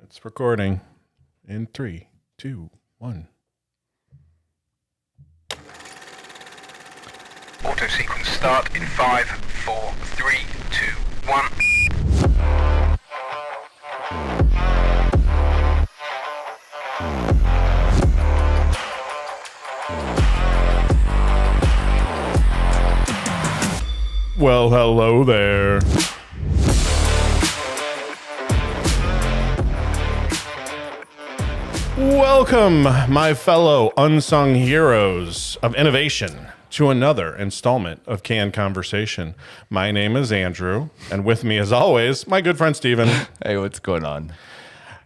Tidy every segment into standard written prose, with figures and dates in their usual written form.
It's recording in 3, 2, 1. Auto sequence start in 5, 4, 3, 2, 1. Well, hello there. Welcome, my fellow unsung heroes of innovation, to another installment of Canned Conversation. My name is Andrew, and with me, as always, my good friend Steven. Hey, what's going on?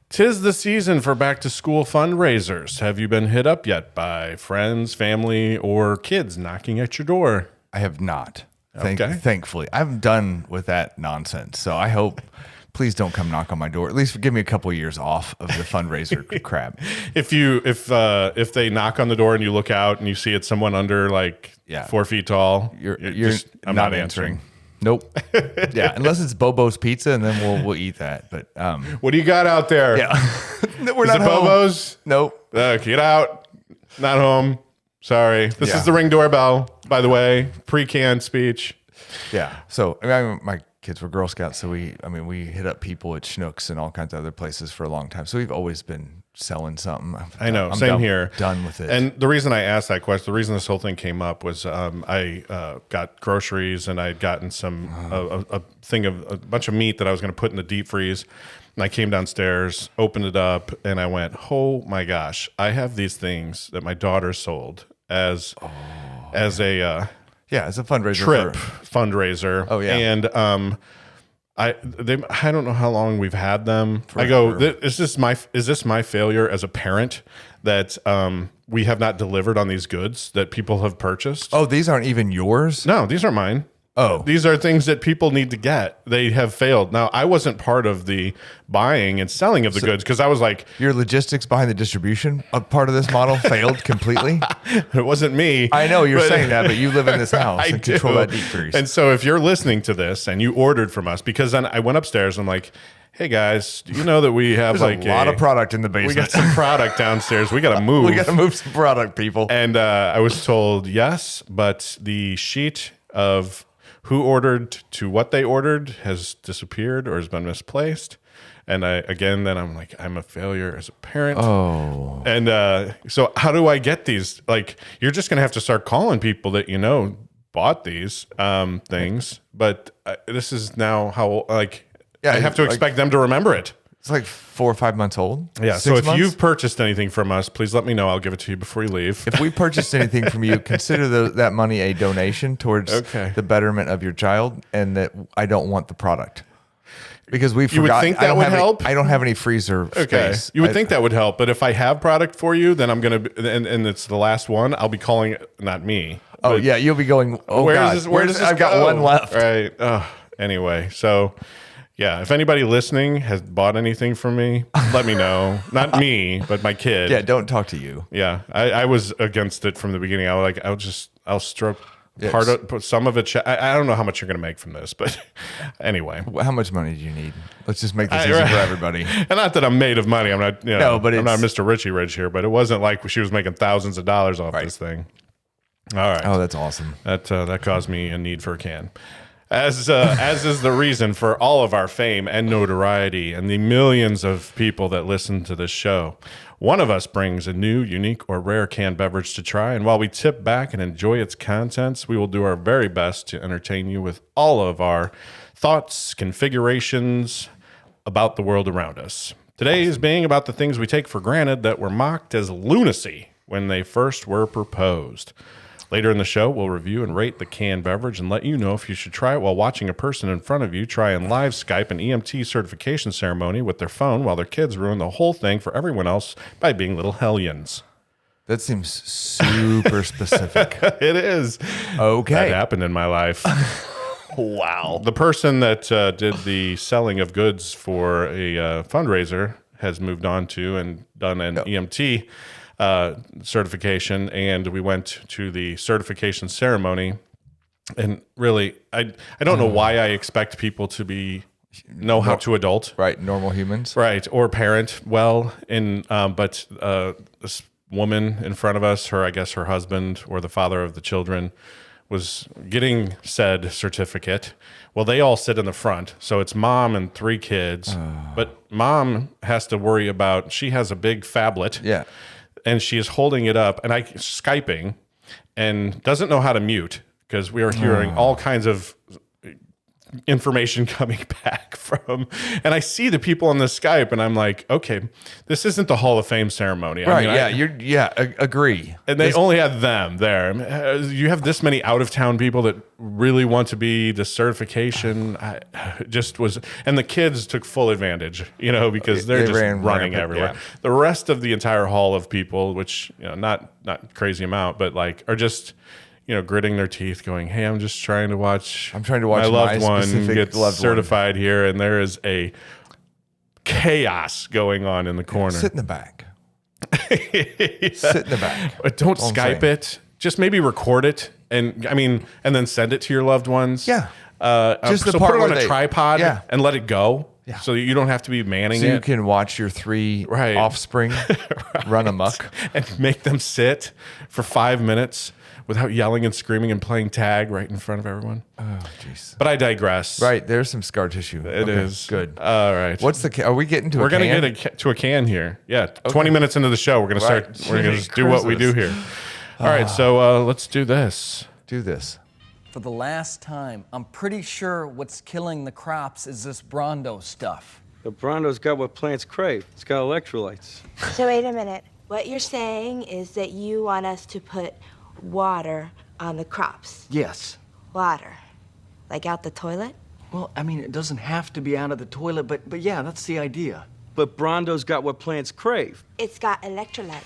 'Tis the season for back-to-school fundraisers. Have you been hit up yet by friends, family, or kids knocking at your door? I have not. Okay. Thankfully, I'm done with that nonsense. So I hope, please don't come knock on my door. At least give me a couple of years off of the fundraiser crap. If they knock on the door and you look out and you see it's someone under 4 feet tall, I'm not answering. Nope. Yeah, unless it's Bobo's Pizza, and then we'll eat that. But what do you got out there? yeah, we're Is not it home. Bobo's? Nope. Get out. Not home. Sorry. This Yeah. is the Ring doorbell, by the way. Pre-canned speech. Yeah. So my kids were Girl Scouts, so we hit up people at Schnucks and all kinds of other places for a long time. So we've always been selling something. I know. I'm Same done, here. Done with it. And the reason I asked that question, the reason this whole thing came up was I got groceries and I had gotten some a bunch of meat that I was going to put in the deep freeze. And I came downstairs, opened it up, and I went, "Oh my gosh! I have these things that my daughter sold as a as a fundraiser trip fundraiser." Oh, yeah. And I don't know how long we've had them. I go, is this my failure as a parent that we have not delivered on these goods that people have purchased? Oh, these aren't even yours? No, these are mine. Oh. These are things that people need to get. They have failed. Now, I wasn't part of the buying and selling of the goods because I was like, Your logistics behind the distribution of part of this model failed completely? it wasn't me. I know you're saying that, but you live in this house I and control do. that deep freeze. And so if you're listening to this and you ordered from us, because then I went upstairs and I'm like, hey guys, do you know that we have There's a lot of product in the basement. We got some product downstairs. We got to move. We got to move some product, people. And I was told yes, but the sheet of who ordered to what they ordered has disappeared or has been misplaced. And I'm like, I'm a failure as a parent. Oh. And so how do I get these? Like, you're just going to have to start calling people that bought these things. But this is now how, I have to expect them to remember it. It's like 4 or 5 months old. Yeah. 6 So if months? you've purchased anything from us, please let me know. I'll give it to you before you leave. If we purchased anything from you, consider that money a donation towards the betterment of your child, and that I don't want the product. Because we forgot. You would think that would help? I don't have any freezer space. You would think that would help, but if I have product for you, then I'm going to, and it's the last one, I'll be calling it, not me. Oh, yeah. You'll be going, Where does this I've got go? one left. Right. Anyway, so yeah, if anybody listening has bought anything from me, let me know. Not me, but my kid. Yeah, don't talk to you. Yeah, I was against it from the beginning. I'll stroke some of it. I don't know how much you're going to make from this, but anyway. How much money do you need? Let's just make this easy for everybody. And not that I'm made of money. I'm not. No, but I'm not Mr. Richie Rich here. But it wasn't like she was making thousands of dollars off this thing. All right. Oh, that's awesome. That caused me a need for a can. As is the reason for all of our fame and notoriety and the millions of people that listen to this show. One of us brings a new, unique, or rare canned beverage to try, and while we tip back and enjoy its contents, we will do our very best to entertain you with all of our thoughts, configurations about the world around us. Today is being about the things we take for granted that were mocked as lunacy when they first were proposed. Later in the show, we'll review and rate the canned beverage and let you know if you should try it while watching a person in front of you try and live Skype an EMT certification ceremony with their phone while their kids ruin the whole thing for everyone else by being little hellions. That seems super specific. It is. Okay. That happened in my life. Wow. The person that did the selling of goods for a fundraiser has moved on to and done an EMT certification, and we went to the certification ceremony. And really, I don't know why I expect people to be know how to adult. Right, normal humans. Right, or parent well. But this woman in front of us, I guess her husband or the father of the children, was getting said certificate. Well, they all sit in the front. So it's mom and 3 kids. But mom has to worry about, she has a big phablet. Yeah. And she is holding it up and Skyping and doesn't know how to mute because we are hearing all kinds of information coming back from, and I see the people on the Skype and I'm like, okay, this isn't the Hall of Fame ceremony. Right. Agree. And they only had them there. You have this many out of town people that really want to be the certification. And the kids took full advantage, because they're just running everywhere. Yeah. The rest of the entire hall of people, which, not crazy amount, but are just, gritting their teeth going, hey, I'm just trying to watch. I'm trying to watch my loved one get loved certified here. And there is a chaos going on in the corner. Sit in the back. Sit in the back. But don't Skype it. Just maybe record it. And then send it to your loved ones. Yeah. Just put it on a tripod and let it go. Yeah. So you don't have to be manning it. So you can watch your 3 offspring run amok. And make them sit for 5 minutes without yelling and screaming and playing tag right in front of everyone. Oh, jeez. But I digress. Right, there's some scar tissue. It is. Good. All right. What's are we getting to We're a can? We're going to get to a can here. Yeah, 20 minutes into the show, we're going to start. We're going to do what we do here. All right, so let's do this. Do this. For the last time, I'm pretty sure what's killing the crops is this Brondo stuff. The Brondo's got what plants crave. It's got electrolytes. So wait a minute. What you're saying is that you want us to put water on the crops? Yes. Water? Like out the toilet? Well, it doesn't have to be out of the toilet, but yeah, that's the idea. But Brondo's got what plants crave. It's got electrolytes.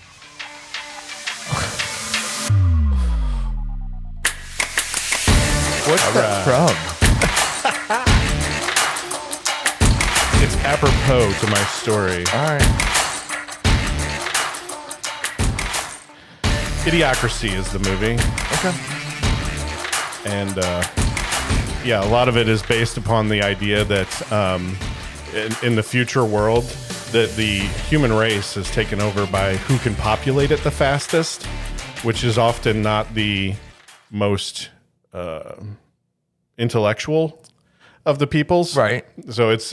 What's that from? It's apropos to my story. All right. Idiocracy is the movie. Okay. And a lot of it is based upon the idea that in the future world, that the human race is taken over by who can populate it the fastest, which is often not the most intellectual of the peoples. Right. So it's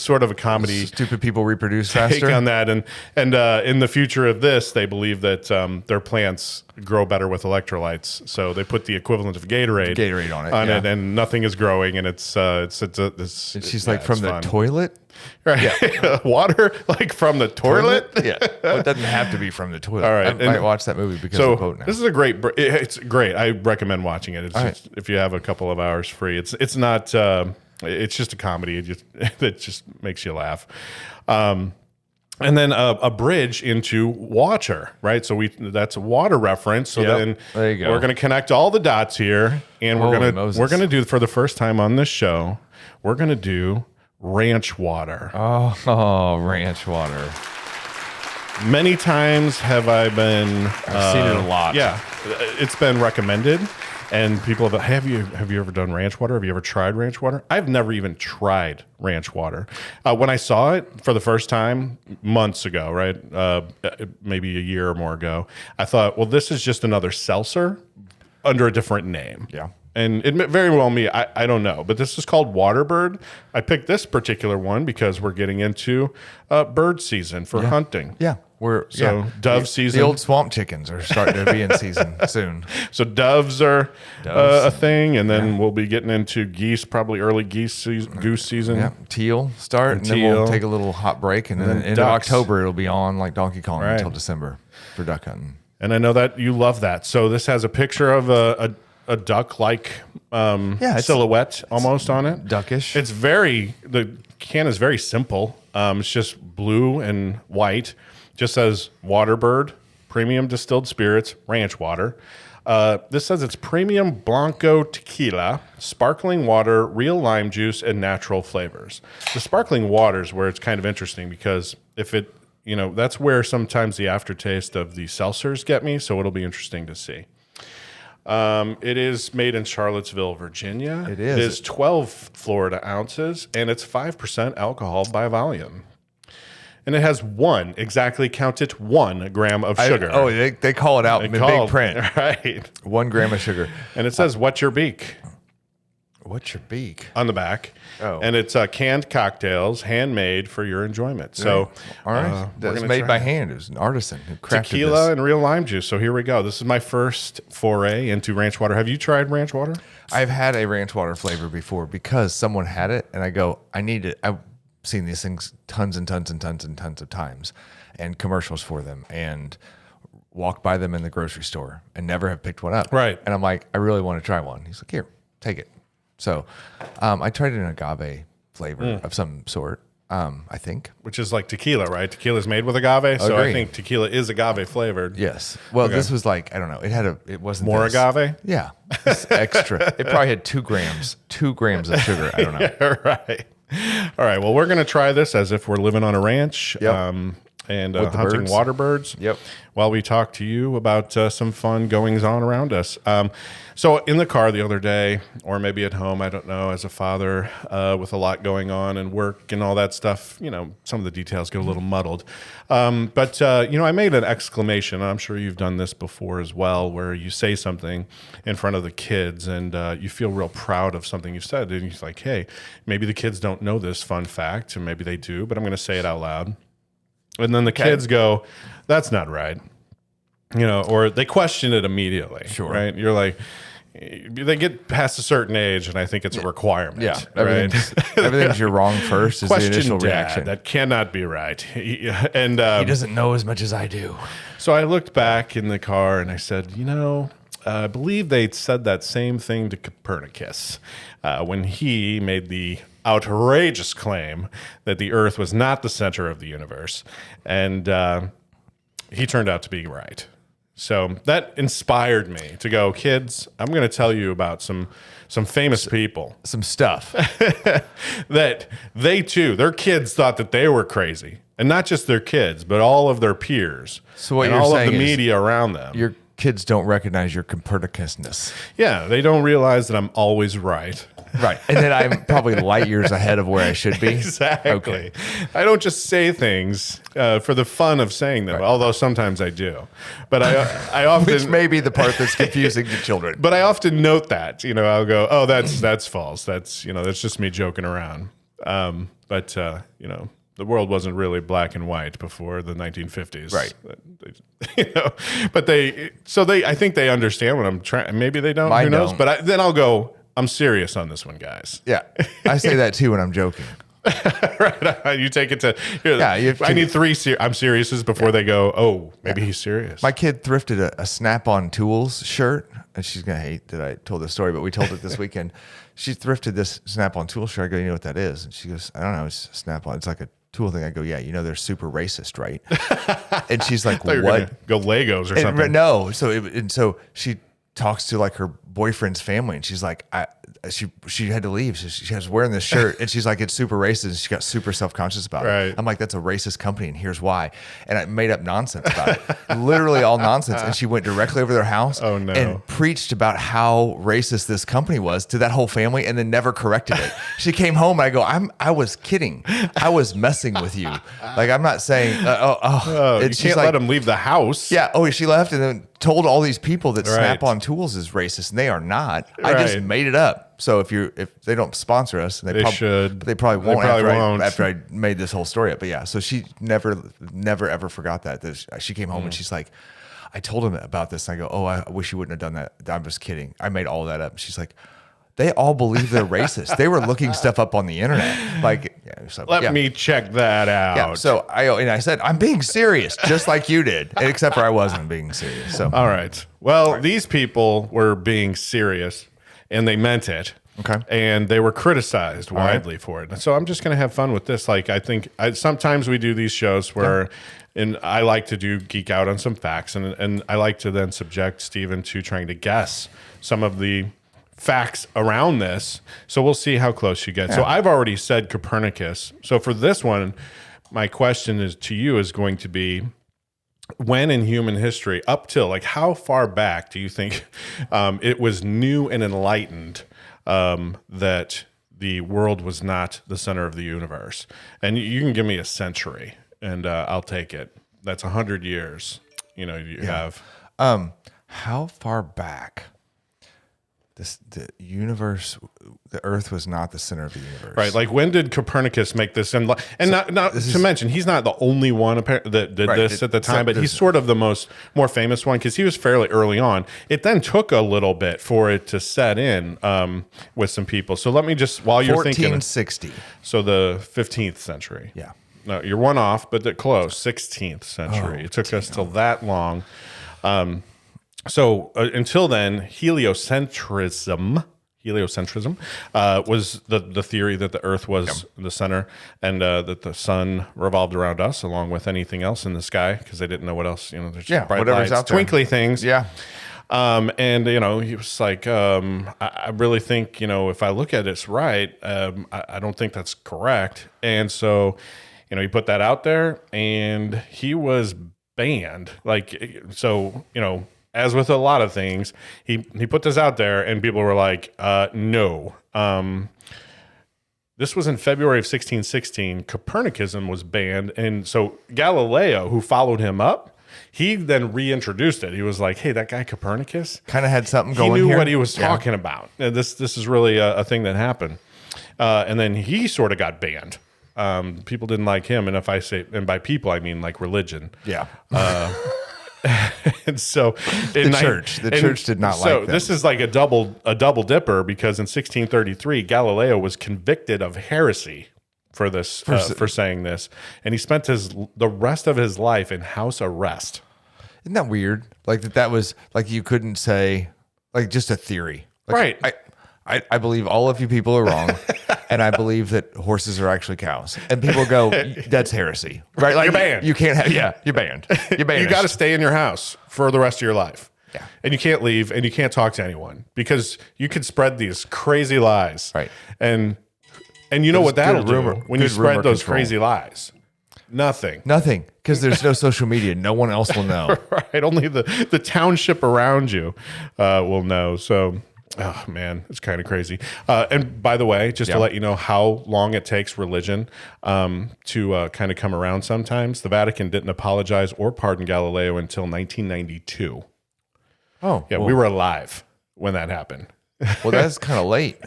sort of a comedy. Stupid people reproduce Take faster. on that. And in the future of this, they believe that their plants grow better with electrolytes. So they put the equivalent of Gatorade on it, and nothing is growing. And it's and she's from the fun. Toilet? Right. Yeah. Water, from the toilet? Yeah. Well, it doesn't have to be from the toilet. All right. I might watch that movie because of the quote now. This is a great, it's great. I recommend watching it. It's if you have a couple of hours free. It's not, it's just a comedy. That just makes you laugh. And then a bridge into water, right? So that's a water reference. So then there you go. We're going to connect all the dots here, and we're going to do, for the first time on this show, we're going to do ranch water. Oh, ranch water. Many times have I've seen it a lot. Yeah, it's been recommended. And people have you ever done ranch water? Have you ever tried ranch water? I've never even tried ranch water. When I saw it for the first time months ago, right, maybe a year or more ago, I thought, well, this is just another seltzer under a different name. Yeah. And it very well me, I don't know, but this is called WaterBird. I picked this particular one because we're getting into bird season for hunting. Yeah. Dove season. The old swamp chickens are starting to be in season soon. So doves are a thing, and then we'll be getting into geese, probably early goose season. Yeah, teal start, and then we'll take a little hot break, and then in October it'll be on like Donkey Kong until December for duck hunting. And I know that you love that. So this has a picture of a duck-like silhouette almost on it. Duckish. The can is very simple. It's just blue and white. Just says WaterBird, premium distilled spirits, ranch water. This says it's premium Blanco tequila, sparkling water, real lime juice, and natural flavors. The sparkling water is where it's kind of interesting because that's where sometimes the aftertaste of the seltzers get me. So it'll be interesting to see. It is made in Charlottesville, Virginia. It is. It is 12 Florida ounces, and it's 5% alcohol by volume. And it has exactly count it, 1 gram of sugar. They call it out in big print. Right. 1 gram of sugar. And it says, "What's your beak?" What's your beak? On the back. Oh. And it's canned cocktails, handmade for your enjoyment. So, all right. That's made by hand. It was an artisan who crafted tequila this. and real lime juice. So here we go. This is my first foray into ranch water. Have you tried ranch water? I've had a ranch water flavor before because someone had it, and I go, I need it. I've seen these things tons and tons and tons and tons of times, and commercials for them, and walk by them in the grocery store, and never have picked one up. Right. And I'm like, I really want to try one. He's like, here, take it. So I tried an agave flavor of some sort, I think. Which is like tequila, right? Tequila is made with agave. So I Agreed. think tequila is agave flavored. Yes. Well, this was like, I don't know. It wasn't More this. agave? Yeah. It's extra. It probably had 2 grams of sugar. I don't know. Yeah, right. All right. Well, we're going to try this as if we're living on a ranch. Yep. And With the hunting birds. WaterBirds. Yep. While we talk to you about some fun goings on around us. So in the car the other day, or maybe at home, I don't know, as a father with a lot going on and work and all that stuff, some of the details get a little muddled. But I made an exclamation, and I'm sure you've done this before as well, where you say something in front of the kids and you feel real proud of something you've said. And you're like, hey, maybe the kids don't know this fun fact, and maybe they do, but I'm going to say it out loud. And then the kids go, that's not right. Or they question it immediately. Sure. Right? You're like, they get past a certain age, and I think it's a requirement. Yeah. Right? Everything's you're wrong first is Question the initial Dad, reaction. that cannot be right. And He doesn't know as much as I do. so I looked back in the car and I said, I believe they said that same thing to Copernicus when he made the outrageous claim that the Earth was not the center of the universe. And he turned out to be right. So that inspired me to go, kids, I'm going to tell you about some famous people. Some stuff. That they too, their kids thought that they were crazy. And not just their kids, but all of their peers. So what and you're all saying of the is media around them. Your kids don't recognize your Copernicusness. Yeah, they don't realize that I'm always right. Right. And then I'm probably light years ahead of where I should be. Exactly. Okay. I don't just say things for the fun of saying them, although sometimes I do. But I often... Which may be the part that's confusing to children. But I often note that, I'll go, oh, that's false. That's just me joking around. But the world wasn't really black and white before the 1950s. Right. But I think they understand what I'm trying. Maybe they don't, Mine who knows? don't. But then I'll go, I'm serious on this one, guys. Yeah. I say that too when I'm joking. Right. You take it to, Yeah, I need 3 I'm seriouses before they go, oh, maybe he's serious. My kid thrifted a Snap-on Tools shirt, and she's going to hate that I told this story, but we told it this weekend. She thrifted this Snap-on Tool shirt. I go, you know what that is? And she goes, I don't know. It's Snap-on. It's like a tool thing. I go, yeah, they're super racist, right? And she's like, what? Go Legos or something. No. So she talks to like her boyfriend's family, and she's like, she had to leave. She was wearing this shirt, and she's like, it's super racist. And she got super self-conscious about it. I'm like, that's a racist company, and here's why. And I made up nonsense about it, literally all nonsense. And she went directly over to their house and preached about how racist this company was to that whole family, and then never corrected it. She came home, and I go, I was kidding. I was messing with you. Like, I'm not saying, you can't let them leave the house. Yeah. Oh, she left and then told all these people that Snap-on Tools is racist, and they are not. I just made it up. So if they don't sponsor us, and they should. But they probably won't. Won't. After I made this whole story up. But yeah, so she never ever forgot that. She came home and she's like, I told him about this. And I go, oh, I wish you wouldn't have done that. I'm just kidding. I made all that up. She's like, they all believe they're racist. They were looking stuff up on the internet. Like, Let me check that out. Yeah. So I said, I'm being serious, just like you did, except for I wasn't being serious. So all right. Well, these people were being serious, and they meant it. Okay. And they were criticized widely for it. So I'm just going to have fun with this. Like, I think sometimes we do these shows where, and I like to geek out on some facts, and I like to then subject Stephen to trying to guess some of the facts around this. So we'll see how close you get. So I've already said Copernicus. So for this one, my question to you is going to be, when in human history, up till like how far back do you think it was new and enlightened that the world was not the center of the universe? And you can give me a century, and I'll take it. That's 100 years. You have. How far back? The universe, the Earth was not the center of the universe, Right, like when did Copernicus make this? And not to mention, he's not the only one that did this at the time, but he's sort of the more famous one because he was fairly early on. It then took a little bit for it to set in with some people. So let me just, while you're thinking, 1460. So the 15th century. Yeah. No, you're one off, but close. 16th century. It took us till that long. So until then, heliocentrism was the theory that the Earth was the center, and that the sun revolved around us, along with anything else in the sky, because they didn't know what else. There's just bright whatever's lights, out there. twinkly things. Yeah. And he was like, I really think if I look at it right, I don't think that's correct. And so, he put that out there, and he was banned. As with a lot of things, he put this out there, and people were like, no. This was in February of 1616. Copernicism was banned. And so Galileo, who followed him up, he then reintroduced it. He was like, hey, that guy Copernicus kind of had something going He knew here. what he was talking about. And this is really a thing that happened. And then he sort of got banned. People didn't like him. And by people, I mean like religion. Yeah. And so the church did not like them. So this is like a double dipper, because in 1633 Galileo was convicted of heresy for this for saying this, and he spent the rest of his life in house arrest. Isn't that weird? Like that was like you couldn't say like just a theory. Like, right. I believe all of you people are wrong, and I believe that horses are actually cows. And people go, that's heresy, right? Like You're banned. You can't have, you're banned. You're banned. You got to stay in your house for the rest of your life. Yeah. And you can't leave, and you can't talk to anyone, because you could spread these crazy lies. Right. And you know what that'll do when you spread those crazy lies? Nothing. Because there's no social media. No one else will know. Right. Only the township around you will know. So, oh man, it's kind of crazy. And by the way, just to let you know how long it takes religion to kind of come around sometimes, the Vatican didn't apologize or pardon Galileo until 1992. Oh. Yeah, we were alive when that happened. Well, that's kind of late.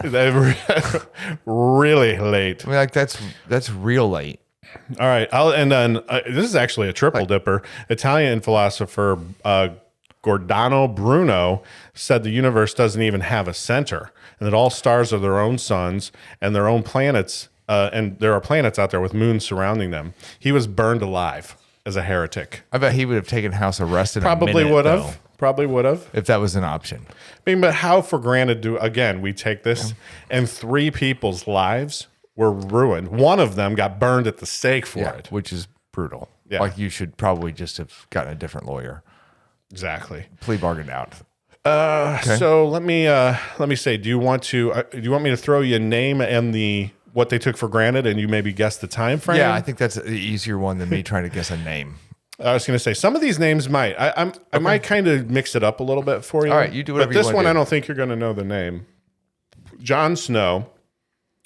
Really late. I mean, like that's real late. All right. This is actually a triple dipper. Italian philosopher Giordano Bruno said the universe doesn't even have a center, and that all stars are their own suns and their own planets, and there are planets out there with moons surrounding them. He was burned alive as a heretic. I bet he would have taken house arrest in Probably a minute, would though, have. Probably would have. if that was an option. I mean, but how for granted again, we take this, and 3 people's lives were ruined. One of them got burned at the stake for it. Which is brutal. Yeah. Like you should probably just have gotten a different lawyer. Exactly. Plea bargained out. So let me say, do you want me to throw you a name and what they took for granted, and you maybe guess the time frame? Yeah, I think that's an easier one than me trying to guess a name. I was going to say some of these names might. I might kind of mix it up a little bit for you. All right, you do whatever But you this wanna one, do. I don't think you're going to know the name. John Snow,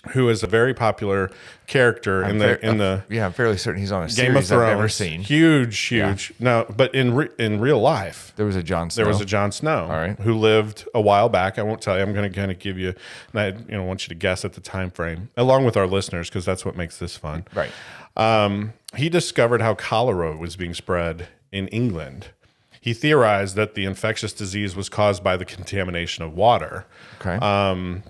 who is a very popular character in the Yeah, I'm fairly certain he's on a Game of series Thrones. I've never seen. Huge. No, but in real life, There was a Jon Snow. there was a Jon Snow, All right. who lived a while back. I won't tell you. I'm going to kind of give you, and I want you to guess at the time frame, along with our listeners, because that's what makes this fun. Right. He discovered how cholera was being spread in England. He theorized that the infectious disease was caused by the contamination of water. Okay.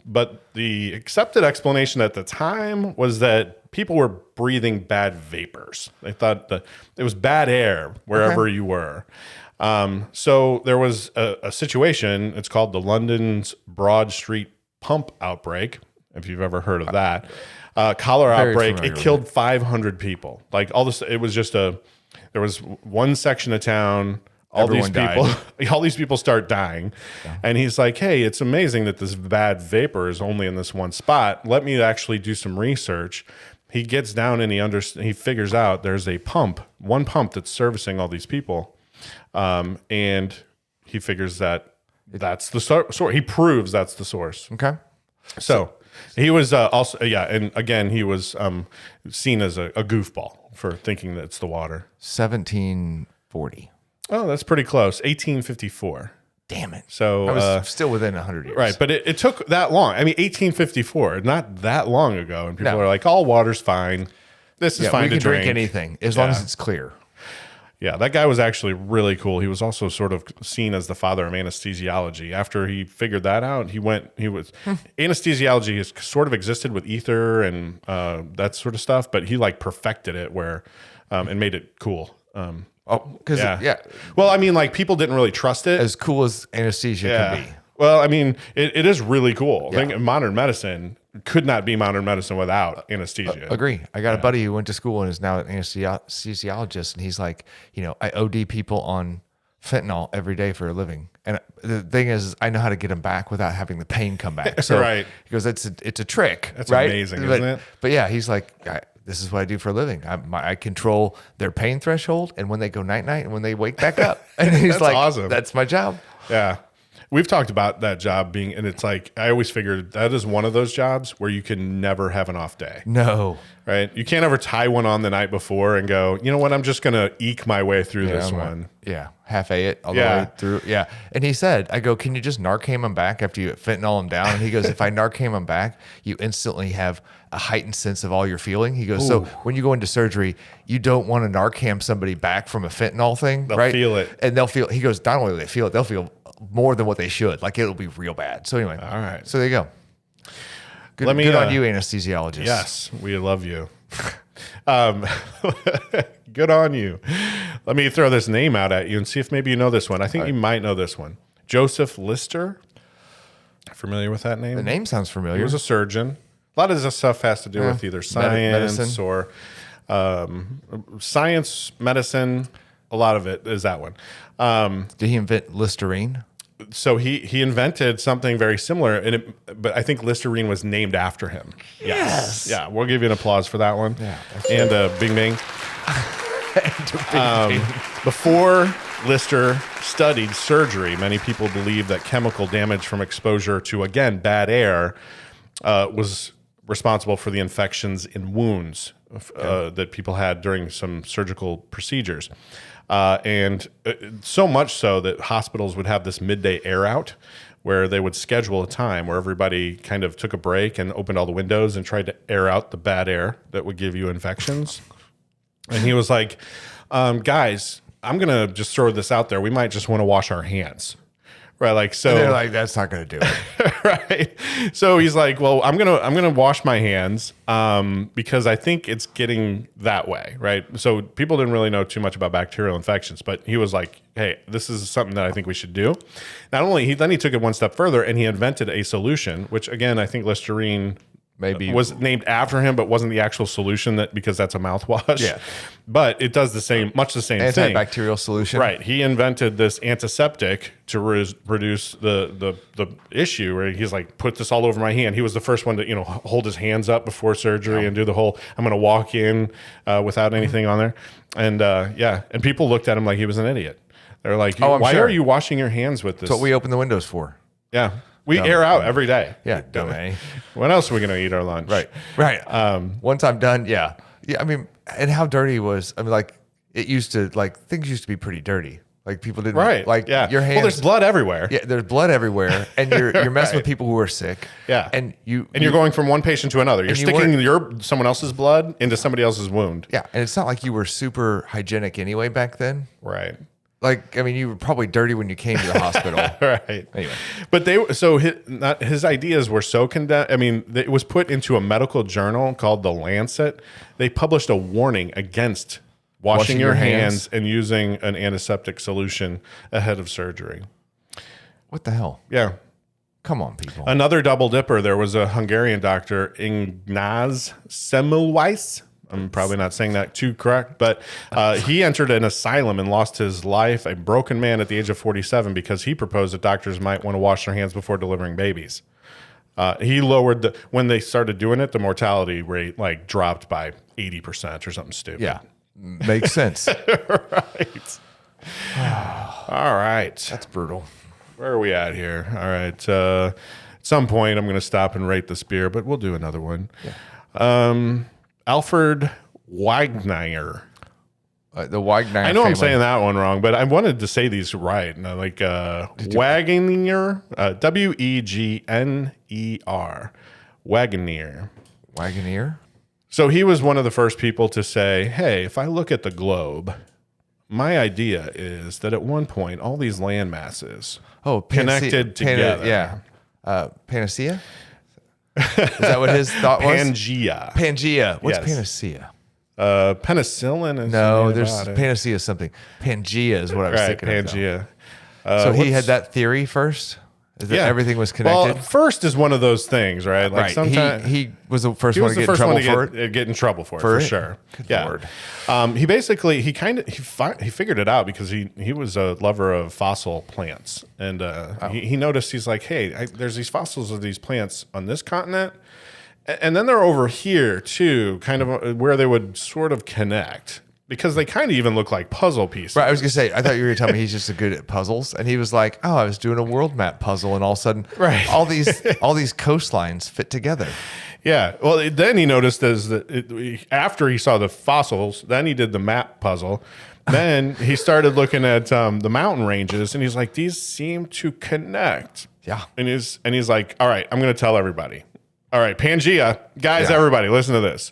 But the accepted explanation at the time was that people were breathing bad vapors. They thought that it was bad air wherever you were. So there was a situation. It's called the London's Broad Street pump outbreak, if you've ever heard of that. Cholera Very outbreak. familiar It with killed 500 people. Like all this, it was just there was one section of town. Everyone All these people start dying. And he's like, hey, it's amazing that this bad vapor is only in this one spot. Let me actually do some research. He gets down and he figures out there's one pump that's servicing all these people. And he figures that that's the source. He proves that's the source. Okay. So he was also, and again, he was seen as a goofball for thinking that it's the water. 1740. Oh, that's pretty close. 1854. Damn it. So I was still within 100 years. right, but it took that long. I mean, 1854, not that long ago, and people are like, "All water's fine. This is fine we to can drink drink anything as long as it's clear. Yeah, that guy was actually really cool. He was also sort of seen as the father of anesthesiology. After he figured that out, anesthesiology has sort of existed with ether and that sort of stuff, but he like perfected it and made it cool. Because Well, I mean, like people didn't really trust it. as cool as anesthesia can be. Well, I mean, it is really cool. Yeah. I think modern medicine could not be modern medicine without anesthesia. Agree. I got a buddy who went to school and is now an anesthesiologist, and he's like, I OD people on fentanyl every day for a living. And the thing is, I know how to get them back without having the pain come back. So Right. he goes, it's a trick. That's right? amazing, but, isn't it? But yeah, he's like, this is what I do for a living. I control their pain threshold, and when they go night and when they wake back up. And he's That's like, awesome. That's my job. Yeah. We've talked about that job being, and it's like, I always figured that is one of those jobs where you can never have an off day, No. right? You can't ever tie one on the night before and go, you know what, I'm just going to eke my way through this one. Yeah, half-a it all the Yeah. way through. Yeah, and he said, I go, can you just Narcan him back after you fentanyl him down? And he goes, if I Narcan him back, you instantly have a heightened sense of all you're feeling. He goes, so when you go into surgery, you don't want to Narcan somebody back from a fentanyl thing, They'll right? feel it. And they'll feel, he goes, not only will they feel it, they'll feel more than what they should. Like it'll be real bad. So anyway, All right. so there you go. Good, Let me, good on you, anesthesiologist. Yes, we love you. Good on you. Let me throw this name out at you and see if maybe you know this one. I think you might know this one. Joseph Lister. Familiar with that name? The name sounds familiar. He was a surgeon. A lot of this stuff has to do with either science medicine. or science, medicine. A lot of it is that one. Did he invent Listerine? So he invented something very similar, but I think Listerine was named after him. Yes. Yeah, we'll give you an applause for that one. Yeah, and Bing Bing. Before Lister studied surgery, many people believed that chemical damage from exposure to, again, bad air was responsible for the infections in wounds that people had during some surgical procedures. And so much so that hospitals would have this midday air out where they would schedule a time where everybody kind of took a break and opened all the windows and tried to air out the bad air that would give you infections. And he was like, guys, I'm going to just throw this out there. We might just want to wash our hands. Right. Like, so And they're like, that's not going to do it. right. So he's like, well, I'm going to wash my hands because I think it's getting that way. Right. So people didn't really know too much about bacterial infections, but he was like, hey, this is something that I think we should do. Not only then he took it one step further and he invented a solution, which again, I think Listerine Maybe was named after him, but wasn't the actual solution because that's a mouthwash. Yeah. But it does much the same thing. Antibacterial solution. Right. He invented this antiseptic to reduce the issue where he's like, put this all over my hand. He was the first one to, hold his hands up before surgery and do the whole, I'm going to walk in without anything on there. And and people looked at him like he was an idiot. They're like, why sure. are you washing your hands with this? That's what we open the windows for. Yeah. We air out every day. Yeah, dumb A. When else are we going to eat our lunch? Right. Once I'm done, yeah. I mean, and how dirty was, like it used to, things used to be pretty dirty. Like people didn't, your hands. Well, there's blood everywhere. Yeah, there's blood everywhere, and you're messing with people who are sick. Yeah, and you're going from one patient to another. You're sticking someone else's blood into somebody else's wound. Yeah, and it's not like you were super hygienic anyway back then. Right. You were probably dirty when you came to the hospital. Right. Anyway. But his ideas were so condensed. I mean, it was put into a medical journal called The Lancet. They published a warning against washing your hands and using an antiseptic solution ahead of surgery. What the hell? Yeah. Come on, people. Another double dipper. There was a Hungarian doctor, Ignaz Semmelweis. I'm probably not saying that too correct, but he entered an asylum and lost his life, a broken man at the age of 47, because he proposed that doctors might want to wash their hands before delivering babies. He lowered when they started doing it, the mortality rate dropped by 80% or something stupid. Yeah, makes sense. Right. All right. That's brutal. Where are we at here? All right. At some point, I'm going to stop and rate this beer, but we'll do another one. Yeah. Alfred Wagner. The Wagner. I know I'm saying that one wrong, but I wanted to say these right. Like Wagner, Wegner. Wagner. Wagoneer? So he was one of the first people to say, hey, if I look at the globe, my idea is that at one point, all these land masses connected together. Panacea? Is that what his thought was? Pangea. What's Yes. Panacea? Penicillin is No, something there's about it. Panacea something. Pangea is what I was Right, thinking of. Pangea. So he had that theory first? Is that everything was connected? Well, first is one of those things, right? Like right. sometimes He was the first one to get in trouble for it? Get in trouble for sure. Good yeah. Lord. He basically he figured it out because he was a lover of fossil plants, and he noticed, he's like, hey, there's these fossils of these plants on this continent, and then they're over here too, kind of where they would sort of connect. Because they kind of even look like puzzle pieces. Right, I was gonna say, I thought you were gonna tell me he's just good at puzzles, and he was like, "Oh, I was doing a world map puzzle, and all of a sudden, all these coastlines fit together." Yeah. Well, then he noticed after he saw the fossils, then he did the map puzzle. Then he started looking at the mountain ranges, and he's like, "These seem to connect." Yeah. And he's like, "All right, I'm going to tell everybody. All right, Pangea, guys, everybody, listen to this."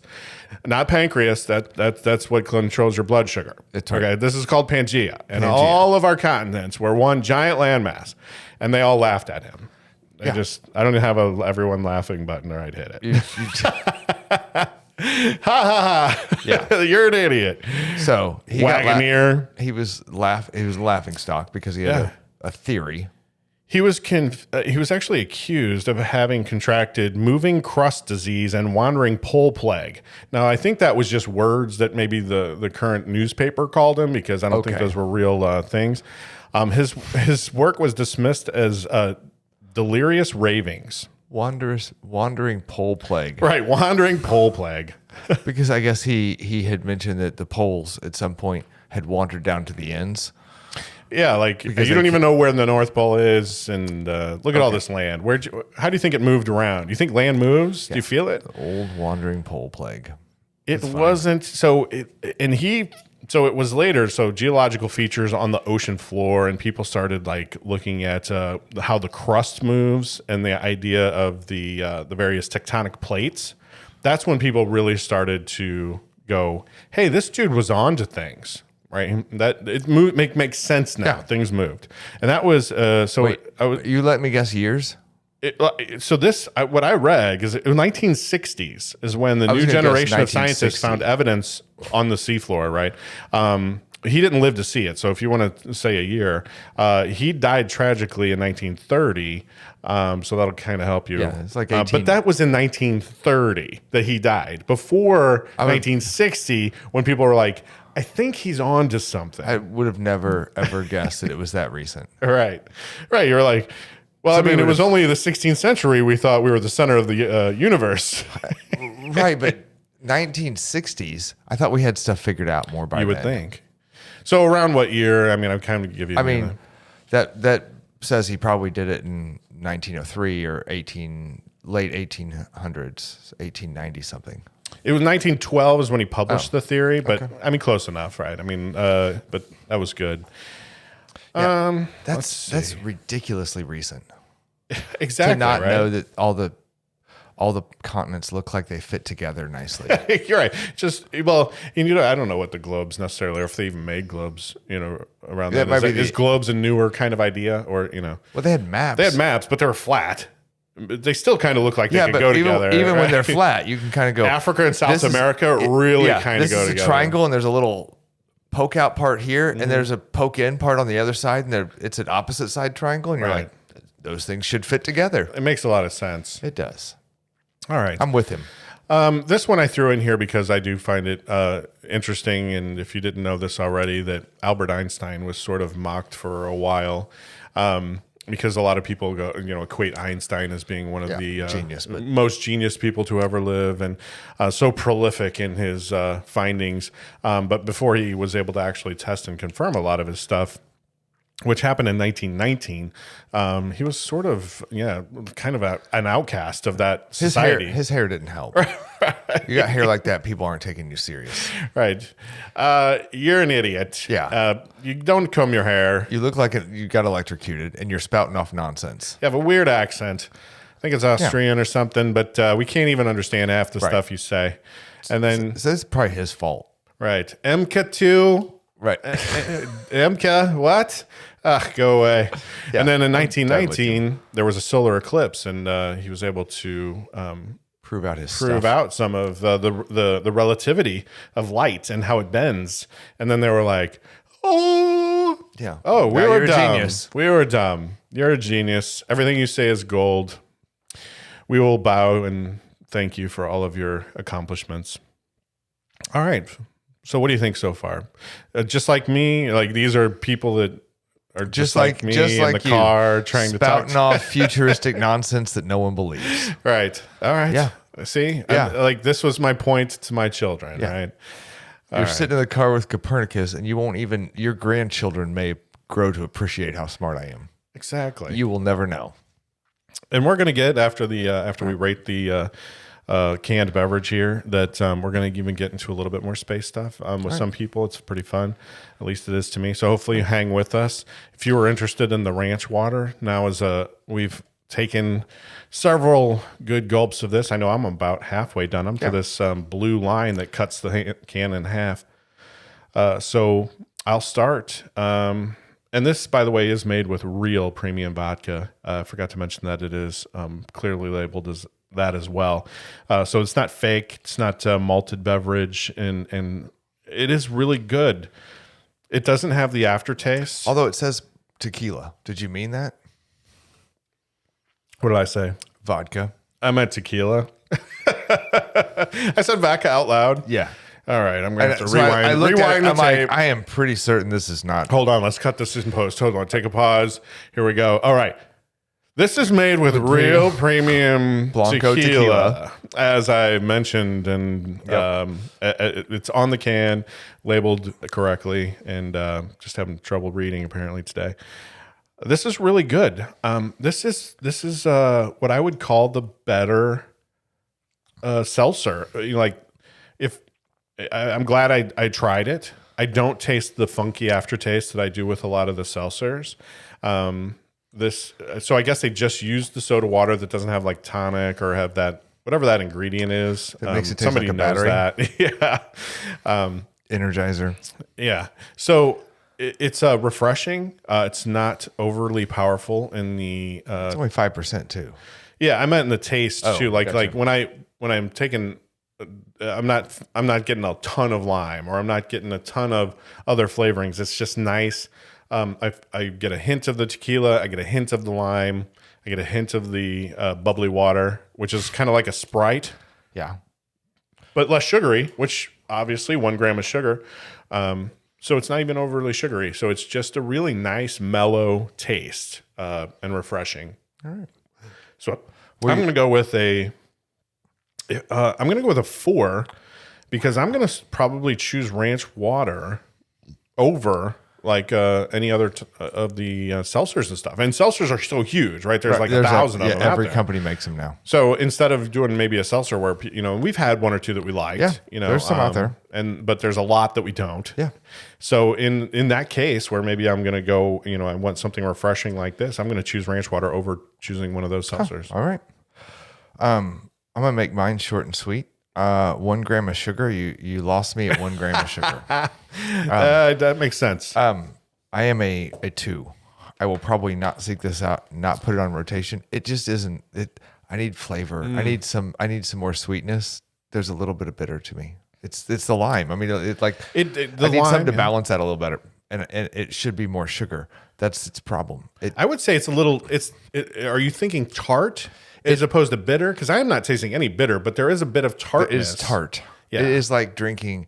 Not pancreas. That's what controls your blood sugar. Okay, this is called Pangea, and all of our continents were one giant landmass, and they all laughed at him. I don't have everyone laughing button, or I'd hit it. Ha ha ha! Yeah, you're an idiot. So he Wagoneer. He was laughing stock because he had a theory. He was actually accused of having contracted moving crust disease and wandering pole plague. Now, I think that was just words that maybe the current newspaper called him, because I don't think those were real things. His work was dismissed as delirious ravings. Wandering pole plague. Right, wandering pole plague. Because I guess he had mentioned that the poles at some point had wandered down to the ends. Yeah, like you don't even know where the North Pole is, and look at all this land. How do you think it moved around? Do you think land moves? Do you feel it? The old wandering pole plague. It wasn't so. So it was later. So geological features on the ocean floor, and people started like looking at how the crust moves and the idea of the various tectonic plates. That's when people really started to go, "Hey, this dude was on to things." Right, that it makes sense now. Yeah. Things moved, and that was Wait, you let me guess years. What I read is in the 1960s is when the new generation of scientists found evidence on the seafloor. Right, he didn't live to see it. So if you want to say a year, he died tragically in 1930. So that'll kind of help you. Yeah, it's like 18. But that was in 1930 that he died. Before 1960, when people were like, I think he's on to something. I would have never, ever guessed that it was that recent. Right. You were like, well, it was only the 16th century we thought we were the center of the universe. Right, but 1960s, I thought we had stuff figured out more by then. You would think. So around what year? I mean, I'm kind of give you. That says he probably did it in 1903 or late 1800s, 1890 something. It was 1912 is when he published the theory, but I mean, close enough, right? I mean, but that was good. Yeah, that's ridiculously recent. Exactly. To not know that all the continents look like they fit together nicely. You're right. I don't know what the globes necessarily, or if they even made globes, around that. Is globes a newer kind of idea, or Well, they had maps. They had maps, but they were flat. They still kind of look like they could go together. Even when they're flat, you can kind of go. Africa and South America really kind of go together. This is a triangle, and there's a little poke out part here, and there's a poke in part on the other side, and it's an opposite side triangle, and you're like, those things should fit together. It makes a lot of sense. It does. All right. I'm with him. This one I threw in here because I do find it interesting, and if you didn't know this already, that Albert Einstein was sort of mocked for a while. because a lot of people go, equate Einstein as being one of the genius, but most genius people to ever live, and so prolific in his findings. But before he was able to actually test and confirm a lot of his stuff, which happened in 1919, he was sort of, kind of an outcast of that society. His hair didn't help. You got hair like that, people aren't taking you serious. Right. You're an idiot. Yeah. You don't comb your hair. You look like you got electrocuted, and you're spouting off nonsense. You have a weird accent. I think it's Austrian or something, but we can't even understand half the stuff you say. And then, So it's probably his fault. right. MK2. Right. MK, what? Go away. Yeah, and then in I'm done with 1919, there was a solar eclipse, and he was able to Prove out his prove stuff. out some of the relativity of light and how it bends. And then they were like, oh, Yeah. oh, we Now were you're a dumb. genius. We were dumb. You're a genius. Everything you say is gold. We will bow and thank you for all of your accomplishments. All right. So what do you think so far? Just like me, like these are people that are just like me in the you, car trying to talk. spouting off futuristic nonsense that no one believes. Right. All right. Yeah. See? Yeah. Like this was my point to my children, Yeah. right? You're sitting in the car with Copernicus, and you won't even. Your grandchildren may grow to appreciate how smart I am. Exactly. You will never know. And we're gonna get after we rate the canned beverage here that we're going to even get into a little bit more space stuff with some people. It's pretty fun, at least it is to me. So hopefully you hang with us. If you were interested in the ranch water, now we've taken several good gulps of this. I know I'm about halfway done. I'm to this blue line that cuts the can in half. So I'll start. And this, by the way, is made with real premium vodka. I forgot to mention that it is clearly labeled as that as well. So it's not fake. It's not malted beverage, and it is really good. It doesn't have the aftertaste. Although it says tequila. Did you mean that? What did I say? Vodka. I meant tequila. I said vodka out loud. Yeah. All right, I'm going to have to So I looked at it, rewind the I'm like, tape. I am pretty certain this is not. Hold on, let's cut this in post. Hold on, take a pause. Here we go. All right. This is made with real premium Blanco tequila. as I mentioned, and it's on the can, labeled correctly, and just having trouble reading apparently today. This is really good. This is what I would call the better seltzer. I'm glad I tried it. I don't taste the funky aftertaste that I do with a lot of the seltzers. So I guess they just used the soda water that doesn't have like tonic or have that whatever that ingredient is. That makes it taste somebody like a knows battery. that. Yeah. Energizer. Yeah. So it's refreshing. It's not overly powerful in the. It's only 5% too. Yeah, I meant in the taste too. Gotcha. Like when I'm taking. I'm not getting a ton of lime, or I'm not getting a ton of other flavorings. It's just nice. I get a hint of the tequila. I get a hint of the lime. I get a hint of the bubbly water, which is kind of like a Sprite, Yeah. but less sugary, which obviously 1 gram of sugar. So it's not even overly sugary. So it's just a really nice, mellow taste and refreshing. All right. So I'm going to go with I'm going to go with a 4 because I'm going to probably choose ranch water over like any other of the seltzers and stuff. And seltzers are so huge, right? There's like 1,000 of them out every there. company makes them now. So instead of doing maybe a seltzer where, we've had 1 or 2 that we liked, Yeah, there's some out there. but there's a lot that we don't. Yeah. So in that case where maybe I'm going to go, I want something refreshing like this, I'm going to choose ranch water over choosing one of those seltzers. All right. I'm going to make mine short and sweet. 1 gram of sugar. You lost me at 1 gram of sugar. That makes sense. I am a 2. I will probably not seek this out, not put it on rotation. It just isn't it. I need flavor. I need some more sweetness. There's a little bit of bitter to me. It's the lime. I mean, I need something to balance that a little better, and it should be more sugar. That's its problem. I would say it's a little. Are you thinking tart as opposed to bitter? Because I am not tasting any bitter, but there is a bit of tartness. It is tart. Yeah. It is like drinking,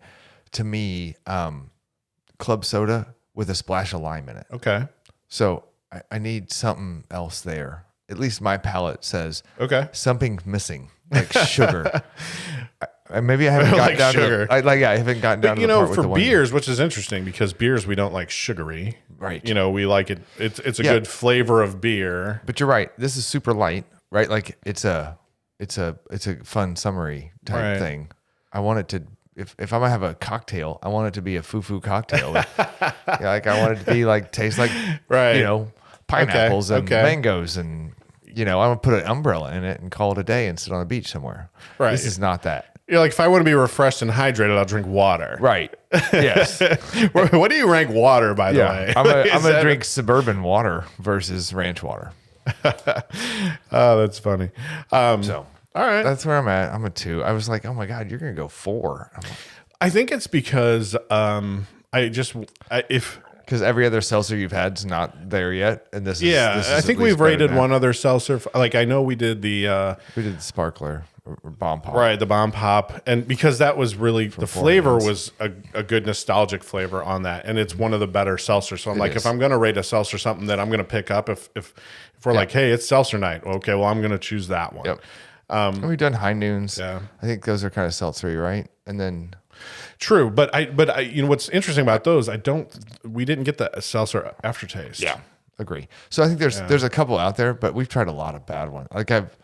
to me, club soda with a splash of lime in it. Okay. So I need something else there. At least my palate says Okay. something missing, like sugar. Maybe I haven't gotten Like down sugar. to I haven't gotten down But, to the part with for the one. beers, which is interesting because beers we don't like sugary. Right. We like it. It's a Yeah. good flavor of beer. But you're right. This is super light, right? Like it's a fun summery type Right. thing. I want it to if I'm gonna have a cocktail, I want it to be a foo cocktail. Like I want it to be like taste like Right. pineapples and Okay. mangoes and I'm gonna put an umbrella in it and call it a day and sit on a beach somewhere. Right. This is not that. You're like, if I want to be refreshed and hydrated, I'll drink water. Right. Yes. What do you rank water, by the way? I'm Is gonna that- drink suburban water versus ranch water. Oh, that's funny. So All right. that's where I'm at. I'm a 2. I was like, oh my God, you're gonna go 4. I think it's because if Because every other seltzer you've had is not there yet, and this is yeah, this is I at think least we've better rated than that. one other seltzer. Like I know we did the We did the sparkler or bomb pop. right, the bomb pop, and because that was really the flavor Hands. was a good nostalgic flavor on that, and it's one of the better seltzers. So I'm like, is. if I'm gonna rate a seltzer something that I'm gonna pick up, if we're like, hey, it's seltzer night, okay, well I'm gonna choose that one. Yep. And we've done high noons. Yeah. I think those are kind of seltzery, right? And then True, but I what's interesting about those, we didn't get the seltzer aftertaste. agree. So I think there's a couple out there, but we've tried a lot of bad ones. Like I've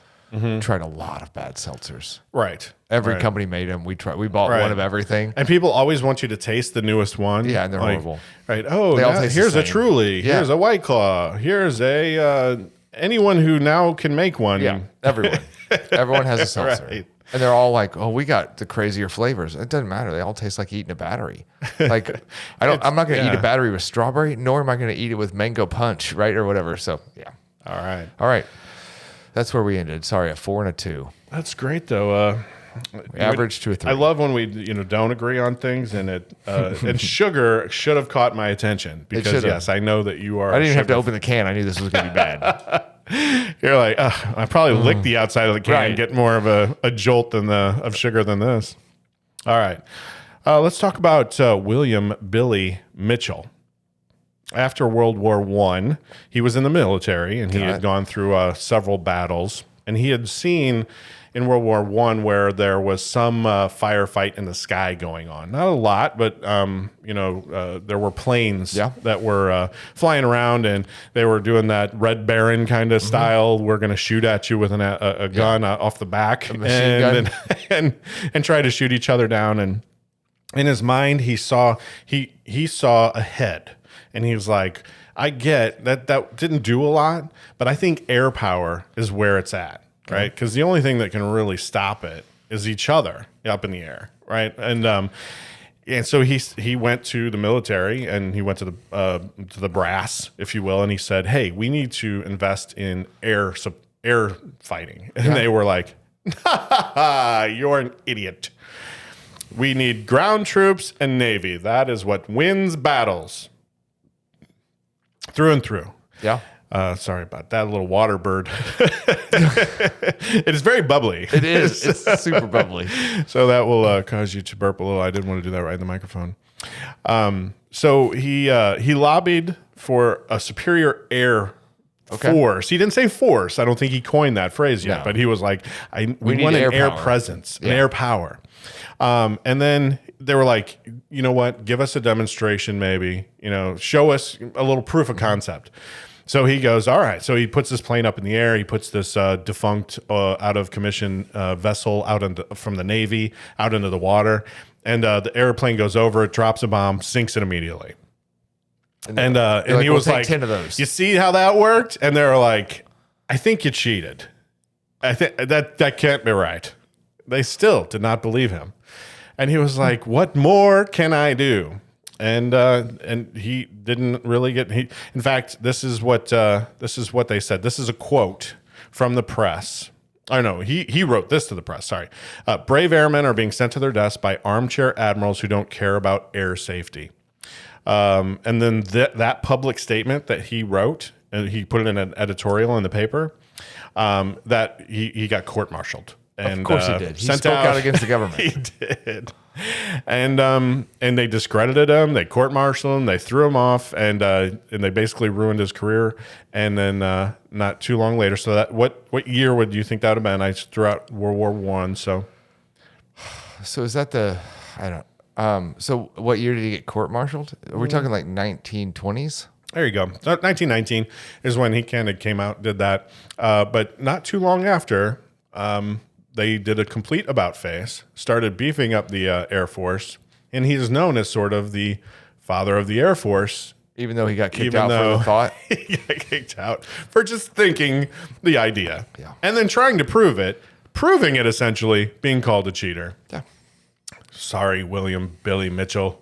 tried a lot of bad seltzers. Right. Every Right. company made them. We bought Right. one of everything. And people always want you to taste the newest one. Yeah, and they're horrible. Right. Oh, They all now taste the here's a same. Truly. Yeah. Here's a White Claw. Here's a anyone who now can make one. Yeah, everyone has a seltzer. Right. And they're all like, "Oh, we got the crazier flavors." It doesn't matter; they all taste like eating a battery. Like, I'm not going to eat a battery with strawberry, nor am I going to eat it with mango punch, right, or whatever. So, yeah. All right. That's where we ended. Sorry, a 4 and a 2. That's great though. Average to a 3. I love when we don't agree on things, and and sugar should have caught my attention because should've. yes, I know that you are. I didn't even have to sugar- open the can. I knew this was going to be bad. You're like, I probably lick the outside of the can and Right. get more of a jolt of sugar than this. All right. Let's talk about William Billy Mitchell. After World War I, he was in the military and he had gone through several battles. And he had seen in World War I where there was some firefight in the sky going on. Not a lot, but there were planes that were flying around, and they were doing that Red Baron kind of style. We're going to shoot at you with a gun off the back, machine gun. and try to shoot each other down. And in his mind, he saw a head, and he was like, I get that didn't do a lot, but I think air power is where it's at, right? Because the only thing that can really stop it is each other up in the air, right? And so he went to the military and he went to the brass, if you will, and he said, "Hey, we need to invest in air fighting," and they were like, "You're an idiot. We need ground troops and Navy. That is what wins battles." Through and through. Yeah. Sorry about that. A little WaterBird. It is very bubbly. It is. It's super bubbly. So that will cause you to burp a little. I didn't want to do that right in the microphone. So he lobbied for a superior air force. He didn't say force. I don't think he coined that phrase yet. No. But he was like, we need want an air power. presence, an air power. And then they were like, you know what? Give us a demonstration, maybe. Show us a little proof of concept. So he goes, all right. So he puts this plane up in the air. He puts this defunct, out of commission vessel from the Navy out into the water. And the airplane goes over, it drops a bomb, sinks it immediately. And he was "We'll take like, 10 of those." You see how that worked? And they were like, I think you cheated. I think that can't be right. They still did not believe him. And he was like, what more can I do? And he didn't really in fact, this is what they said. This is a quote from the press. Oh no, he wrote this to the press. Sorry. Brave airmen are being sent to their deaths by armchair admirals who don't care about air safety. And then that public statement that he wrote, and he put it in an editorial in the paper, that he got court-martialed. And, Of course he did. He sent spoke out against the government. He did. And they discredited him. They court-martialed him. They threw him off, and they basically ruined his career. And then not too long later, so that what year would you think that would have been? I threw out World War I. So is that the? I don't. So what year did he get court-martialed? Are we talking like 1920s? there you go. 1919 is when he kind of came out, did that. But not too long after, they did a complete about-face, started beefing up the Air Force, and he is known as sort of the father of the Air Force. Even though he got kicked out for the thought? He got kicked out for just thinking the idea. Yeah. And then trying to prove it, proving it essentially, being called a cheater. Yeah. Sorry, William Billy Mitchell.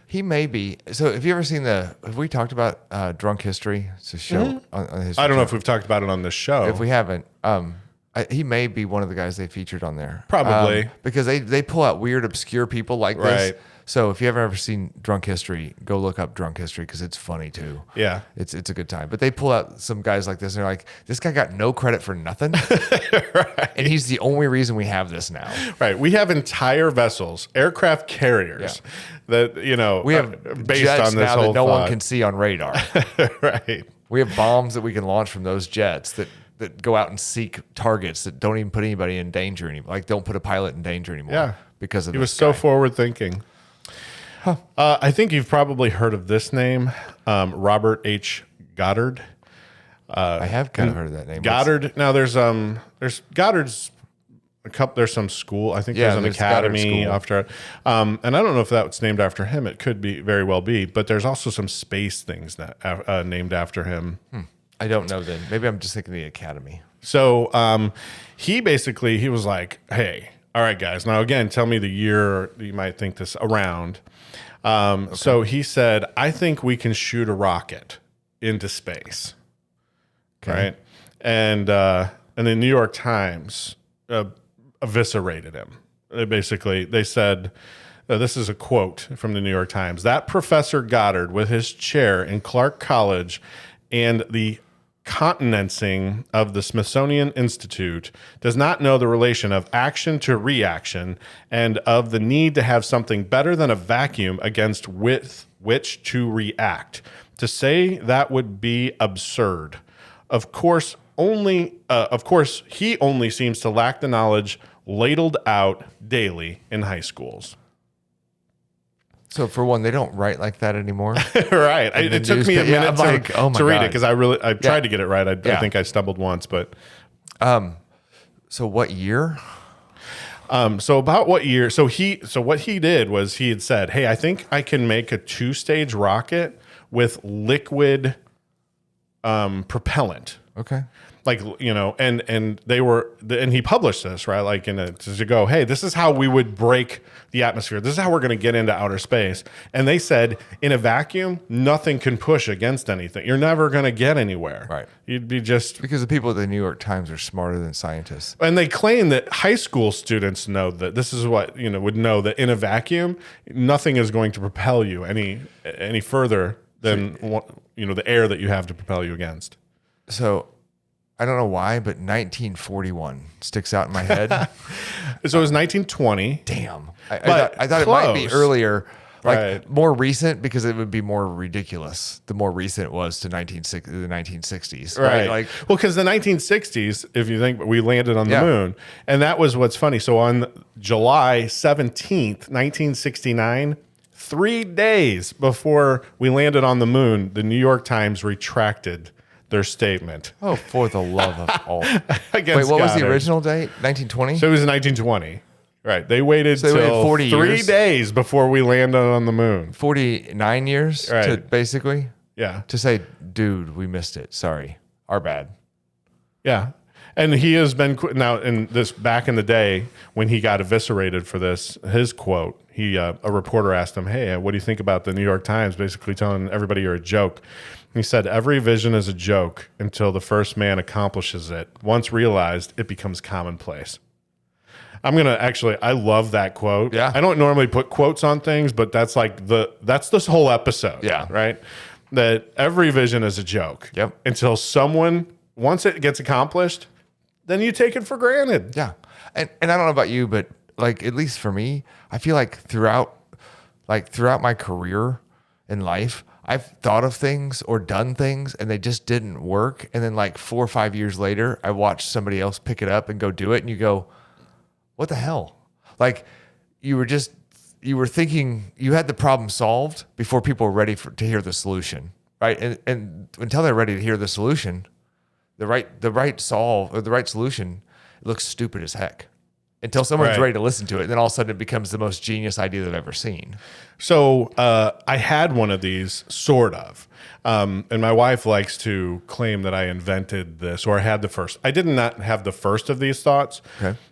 He may be. So have you ever seen have we talked about Drunk History? It's a show on History I don't know Channel. if we've talked about it on this show. If we haven't, he may be one of the guys they featured on there. Probably. Because they pull out weird, obscure people like this. Right. So if you haven't ever seen Drunk History, go look up Drunk History because it's funny too. Yeah. It's a good time. But they pull out some guys like this and they're like, this guy got no credit for nothing. Right. And he's the only reason we have this now. Right. We have entire vessels, aircraft carriers that, We have based jets on this now whole that no one thought. can see on radar. Right. We have bombs that we can launch from those jets that go out and seek targets that don't even put anybody in danger anymore. Like don't put a pilot in danger anymore. Yeah. Because of He was this so guy. forward thinking. I think you've probably heard of this name, Robert H. Goddard. I have kind of heard of that name. Goddard. Now there's Goddard's a couple. There's some school. I think there's an there's Goddard academy School. after it. And I don't know if that's named after him. It could be very well be. But there's also some space things that named after him. I don't know then. Maybe I'm just thinking the academy. So he was like, hey, all right, guys. Now, again, tell me the year you might think this around. So he said, I think we can shoot a rocket into space. Okay. Right. And the New York Times eviscerated him. They said, this is a quote from the New York Times, that Professor Goddard with his chair in Clark College and the continencing of the Smithsonian Institute does not know the relation of action to reaction and of the need to have something better than a vacuum against with which to react. To say that would be absurd. Of course, he only seems to lack the knowledge ladled out daily in high schools. So for one, they don't write like that anymore. Right. It took me a minute to read it because I tried to get it right. I think I stumbled once, but So what year? so about what year? So what he did was he had said, "Hey, I think I can make a 2-stage rocket with liquid propellant." Okay. Like, and he published this, right? Like to go, hey, this is how we would break the atmosphere. This is how we're going to get into outer space. And they said in a vacuum, nothing can push against anything. You're never going to get anywhere. Right. You'd be just. Because the people at the New York Times are smarter than scientists. And they claim that high school students know that this is what, would know that in a vacuum, nothing is going to propel you any further than, the air that you have to propel you against. So I don't know why, but 1941 sticks out in my head. So it was 1920. Damn. I But thought it might be close. earlier, like Right. more recent, because it would be more ridiculous the more recent it was to the 1960s. Right. Like, well, because the 1960s, if you think, we landed on the Yeah. moon. And that was what's funny. So on July 17th, 1969, 3 days before we landed on the moon, the New York Times retracted their statement. oh, for the love of all. Against Wait, what was the Goddard. original date? 1920? So it was 1920. Right. They waited So they waited till 40 3 years? days before we landed on the moon. 49 years to Right. basically Yeah. to say, dude, we missed it. Sorry. Our bad. Yeah. And he has been now in this back in the day when he got eviscerated for this, his quote, a reporter asked him, "Hey, what do you think about the New York Times basically telling everybody you're a joke?" He said, "Every vision is a joke until the first man accomplishes it. Once realized, it becomes commonplace." I love that quote. Yeah. I don't normally put quotes on things, but that's this whole episode. Yeah. Right. That every vision is a joke. Yep. Until once it gets accomplished, then you take it for granted. Yeah. And I don't know about you, but like at least for me, I feel like throughout my career in life, I've thought of things or done things and they just didn't work. And then like 4 or 5 years later, I watched somebody else pick it up and go do it. And you go, what the hell? Like you were thinking you had the problem solved before people were ready to hear the solution. Right. And until they're ready to hear the solution, the right solve or the right solution looks stupid as heck. Until someone's ready to listen to it, and then all of a sudden it becomes the most genius idea that I've ever seen. So I had one of these, sort of. And my wife likes to claim that I invented this, or I had the first. I did not have the first of these thoughts,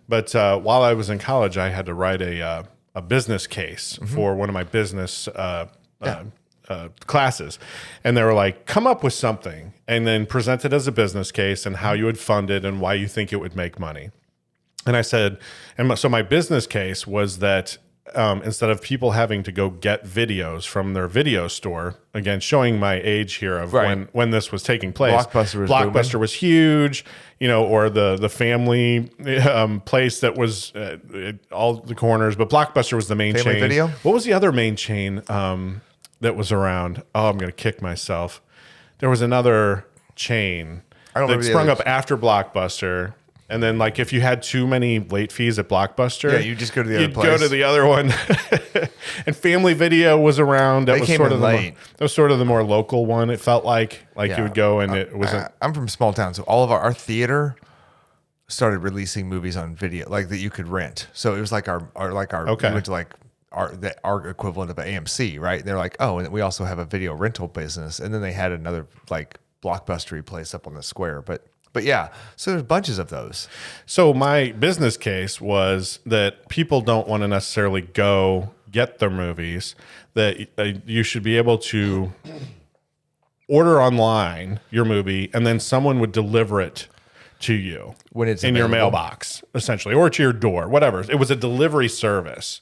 but while I was in college, I had to write a business case for one of my business classes. And they were like, come up with something, and then present it as a business case and how you would fund it and why you think it would make money. And I said, so my business case was that instead of people having to go get videos from their video store, again, showing my age here of when this was taking place. Blockbuster was huge, or the family place that was all the corners, but Blockbuster was the main Family chain. Video? What was the other main chain that was around? Oh, I'm going to kick myself. There was another chain that sprung up after Blockbuster. And then, like, if you had too many late fees at Blockbuster, you just go to the other place. You'd go to the other one. And Family Video was around. That was sort of the more local one. It felt like you would go, and it wasn't. I'm from a small town, so all of our theater started releasing movies on video, like that you could rent. So it was like our we went to like our equivalent of AMC, right? And they're like, oh, and we also have a video rental business, and then they had another like Blockbustery place up on the square, But yeah, so there's bunches of those. So my business case was that people don't want to necessarily go get their movies, that you should be able to order online your movie, and then someone would deliver it to you when it's in available. your mailbox, essentially, or to your door, whatever. It was a delivery service.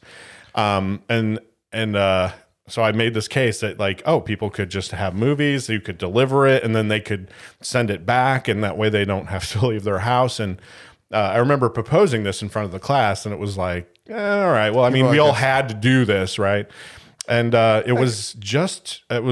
So I made this case that people could just have movies, you could deliver it, and then they could send it back, and that way they don't have to leave their house. And I remember proposing this in front of the class, and it was like, all right, well, I mean, we all had to do this, right? And it was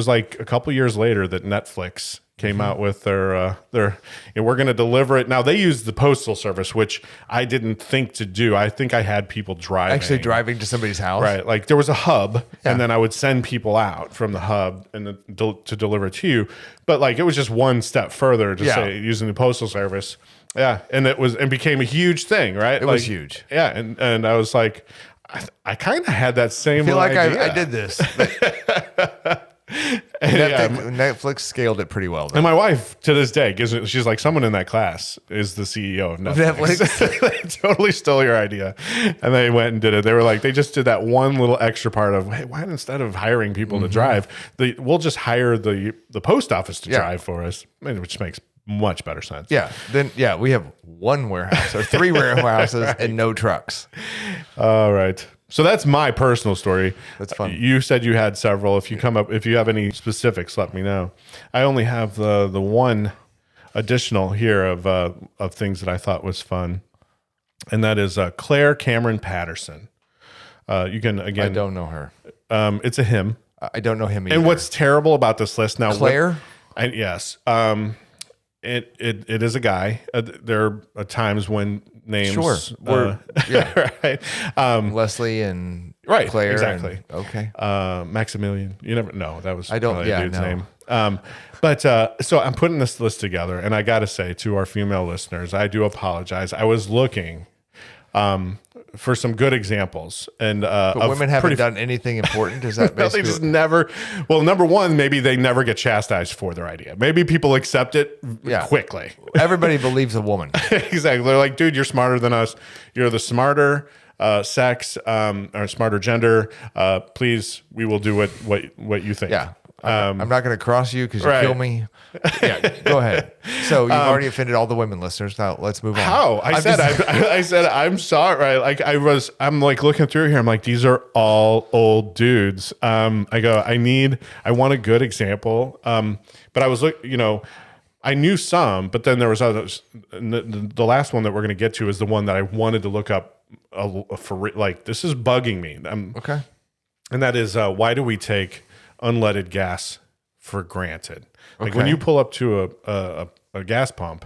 like a couple years later that Netflix came out with their we're going to deliver it. Now they use the postal service, which I didn't think to do. I think I had people driving to somebody's house, right? Like there was a hub, and then I would send people out from the hub and to deliver it to you. But like it was just one step further to say using the postal service. Yeah, and it became a huge thing, right? It was huge. Yeah, and I was like, I kind of had that same. I feel like idea. I did this. Netflix scaled it pretty well, though. And my wife to this day she's like, someone in that class is the CEO of Netflix. They totally stole your idea, and they went and did it. They were like, they just did that one little extra part of, hey, why instead of hiring people to drive, we'll just hire the post office to drive for us, which makes much better sense. Yeah. Then we have one warehouse or 3 warehouses and no trucks. All right. So that's my personal story. That's fun. You said you had several. If you have any specifics, let me know. I only have the one additional here of things that I thought was fun, and that is Claire Cameron Patterson. You can again. I don't know her. It's a him. I don't know him either. And what's terrible about this list now? Claire. Yes. It is a guy. There are times when names, right? Leslie and Claire, exactly. Okay, Maximilian. You never know. That was I don't. a dude's name. But so I'm putting this list together, and I got to say to our female listeners, I do apologize. I was looking for some good examples, and but women haven't done anything important. Is that basically? They just never. Well, number one, maybe they never get chastised for their idea. Maybe people accept it quickly. Everybody believes a woman. Exactly. They're like, dude, you're smarter than us. You're the smarter sex or smarter gender. Please, we will do what you think. Yeah. I'm not going to cross you because you kill me. Yeah, go ahead. So you've already offended all the women listeners. Now let's move on. How? I said I'm sorry. Like I'm like looking through here. I'm like, these are all old dudes. I want a good example. But I was I knew some, but then there was others. And the last one that we're going to get to is the one that I wanted to look up for, like, this is bugging me. Okay. And that is, why do we take unleaded gas for granted? Like when Okay. you pull up to a gas pump,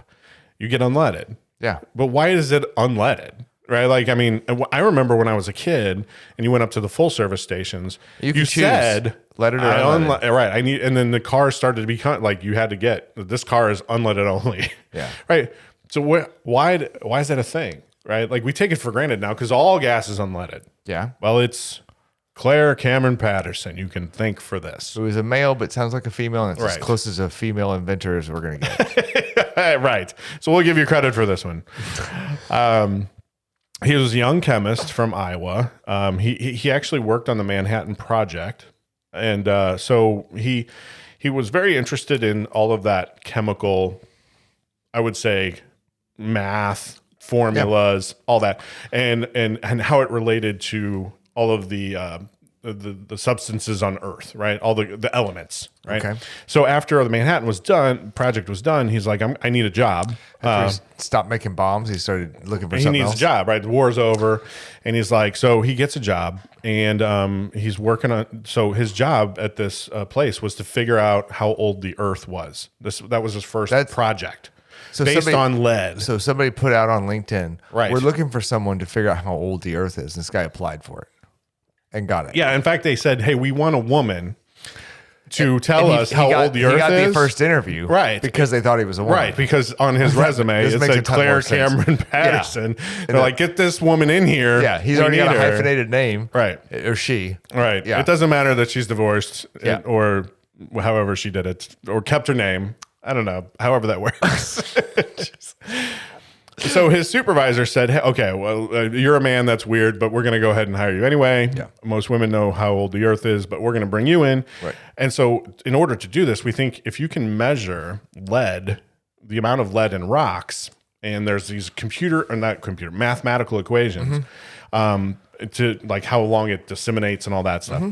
you get unleaded. Yeah. But why is it unleaded? Right? Like, I mean, I remember when I was a kid and you went up to the full service stations, You can choose, said, leaded or unleaded. right. And then the car started to become like, you had to get, this car is unleaded only. Yeah. Right. So why is that a thing? Right? Like we take it for granted now because all gas is unleaded. Yeah. Well, it's Claire Cameron Patterson. You can thank for this. It was a male, but sounds like a female, and it's as Right. close as a female inventor as we're going to get. Right. So we'll give you credit for this one. He was a young chemist from Iowa. He actually worked on the Manhattan Project. And so he was very interested in all of that chemical, I would say, math, formulas, all that, and how it related to all of the substances on Earth, right? All the elements, right? Okay. So after the Manhattan project was done, he's like, I need a job. After he stopped making bombs, he started looking for He something needs else. a job, right? The war's over, and he's like, so he gets a job, and he's working on. So his job at this place was to figure out how old the Earth was. That was his first project, based on lead. So somebody put out on LinkedIn, Right. we're looking for someone to figure out how old the Earth is. And this guy applied for it and got it. Yeah, in fact, they said, hey, we want a woman to tell us how old the Earth He got is. the first interview, Right. Because they thought he was a woman, Right, because on his resume This it makes a said ton more Claire sense. Cameron Patterson. They're like, get this woman in here. Yeah, he's We already got a need her. hyphenated name, Right. Or she, Right. Yeah. It doesn't matter that she's divorced Yeah. or however she did it or kept her name. I don't know. However that works. So his supervisor said, hey, okay, well, you're a man. That's weird, but we're going to go ahead and hire you anyway. Yeah. Most women know how old the Earth is, but we're going to bring you in. Right. And so in order to do this, we think if you can measure lead, the amount of lead in rocks, and there's these mathematical equations to like how long it disseminates and all that stuff.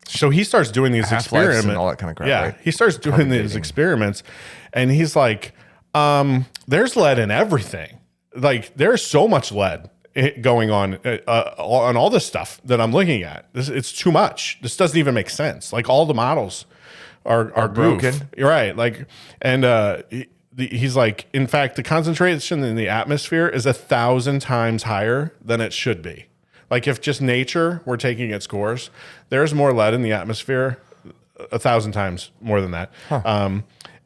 So he starts doing these Half-lives experiments and all that kind of crap, Yeah, right? he starts doing these experiments, and he's like, "There's lead in everything. Like, there's so much lead going on all this stuff that I'm looking at. It's too much. This doesn't even make sense. Like, all the models are broken. You're right. Like, and he's like, in fact, the concentration in the atmosphere is 1,000 times higher than it should be. Like, if just nature were taking its course, there's more lead in the atmosphere, 1,000 times more than that.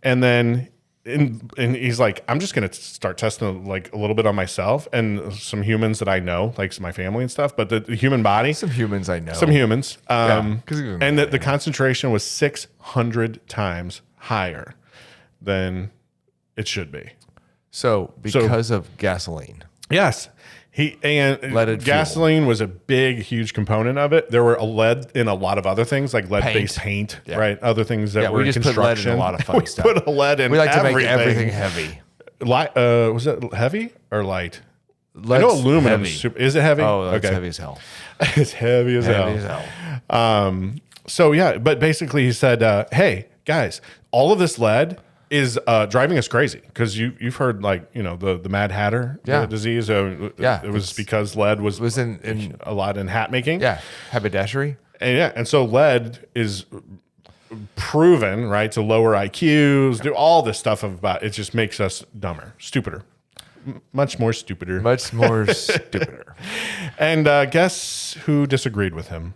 And then, and he's like, I'm just going to start testing like a little bit on myself and some humans that I know, like my family and stuff. But the human body, some humans I know, some humans, 'cause even and the concentration was 600 times higher than it should be. So because of gasoline, Yes. Leaded Gasoline was a big, huge component of it. There were a lead in a lot of is driving us crazy because you've heard like the Mad Hatter disease. It was because lead was in a lot in hat making. Yeah, haberdashery. And so lead is proven right to lower IQs, do all this stuff about it. Just makes us dumber, stupider, much more stupider. And guess who disagreed with him?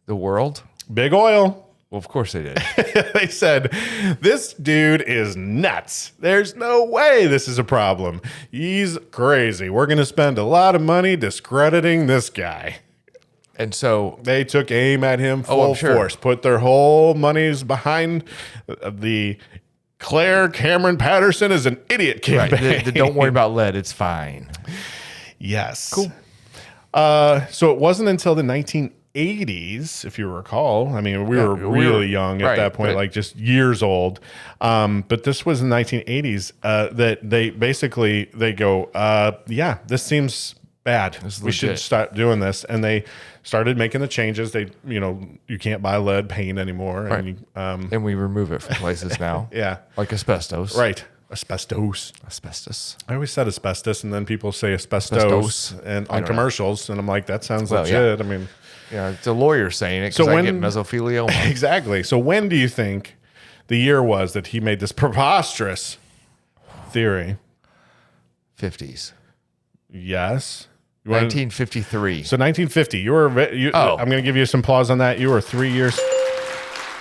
The world. Big oil. Well, of course they did. They said, this dude is nuts. There's no way this is a problem. He's crazy. We're going to spend a lot of money discrediting this guy. And so They took aim at him full I'm sure. force, put their whole monies behind the Claire Cameron Patterson is an idiot campaign. the don't worry about lead, it's fine. Yes. Cool. So it wasn't until the 1980s, if you recall. I mean, we were really young at that point, like just years old. But this was in the 1980s that they go, yeah, this seems bad. We should start doing this. And they started making the changes. They, you can't buy lead paint anymore. Right. And we remove it from places now. Yeah. Like asbestos. Right. Asbestos. Asbestos. I always said asbestos, and then people say asbestos, Asbestos. and I on don't commercials, and I'm like, that sounds Well, legit. yeah. I mean, Yeah, it's a lawyer saying it So because I when- get mesothelioma. exactly. So when do you think the year was that he made this preposterous theory? 50s. Yes. You wanna- 1953. So 1950. You were. Oh. I'm going to give you some applause on that. You were 3 years.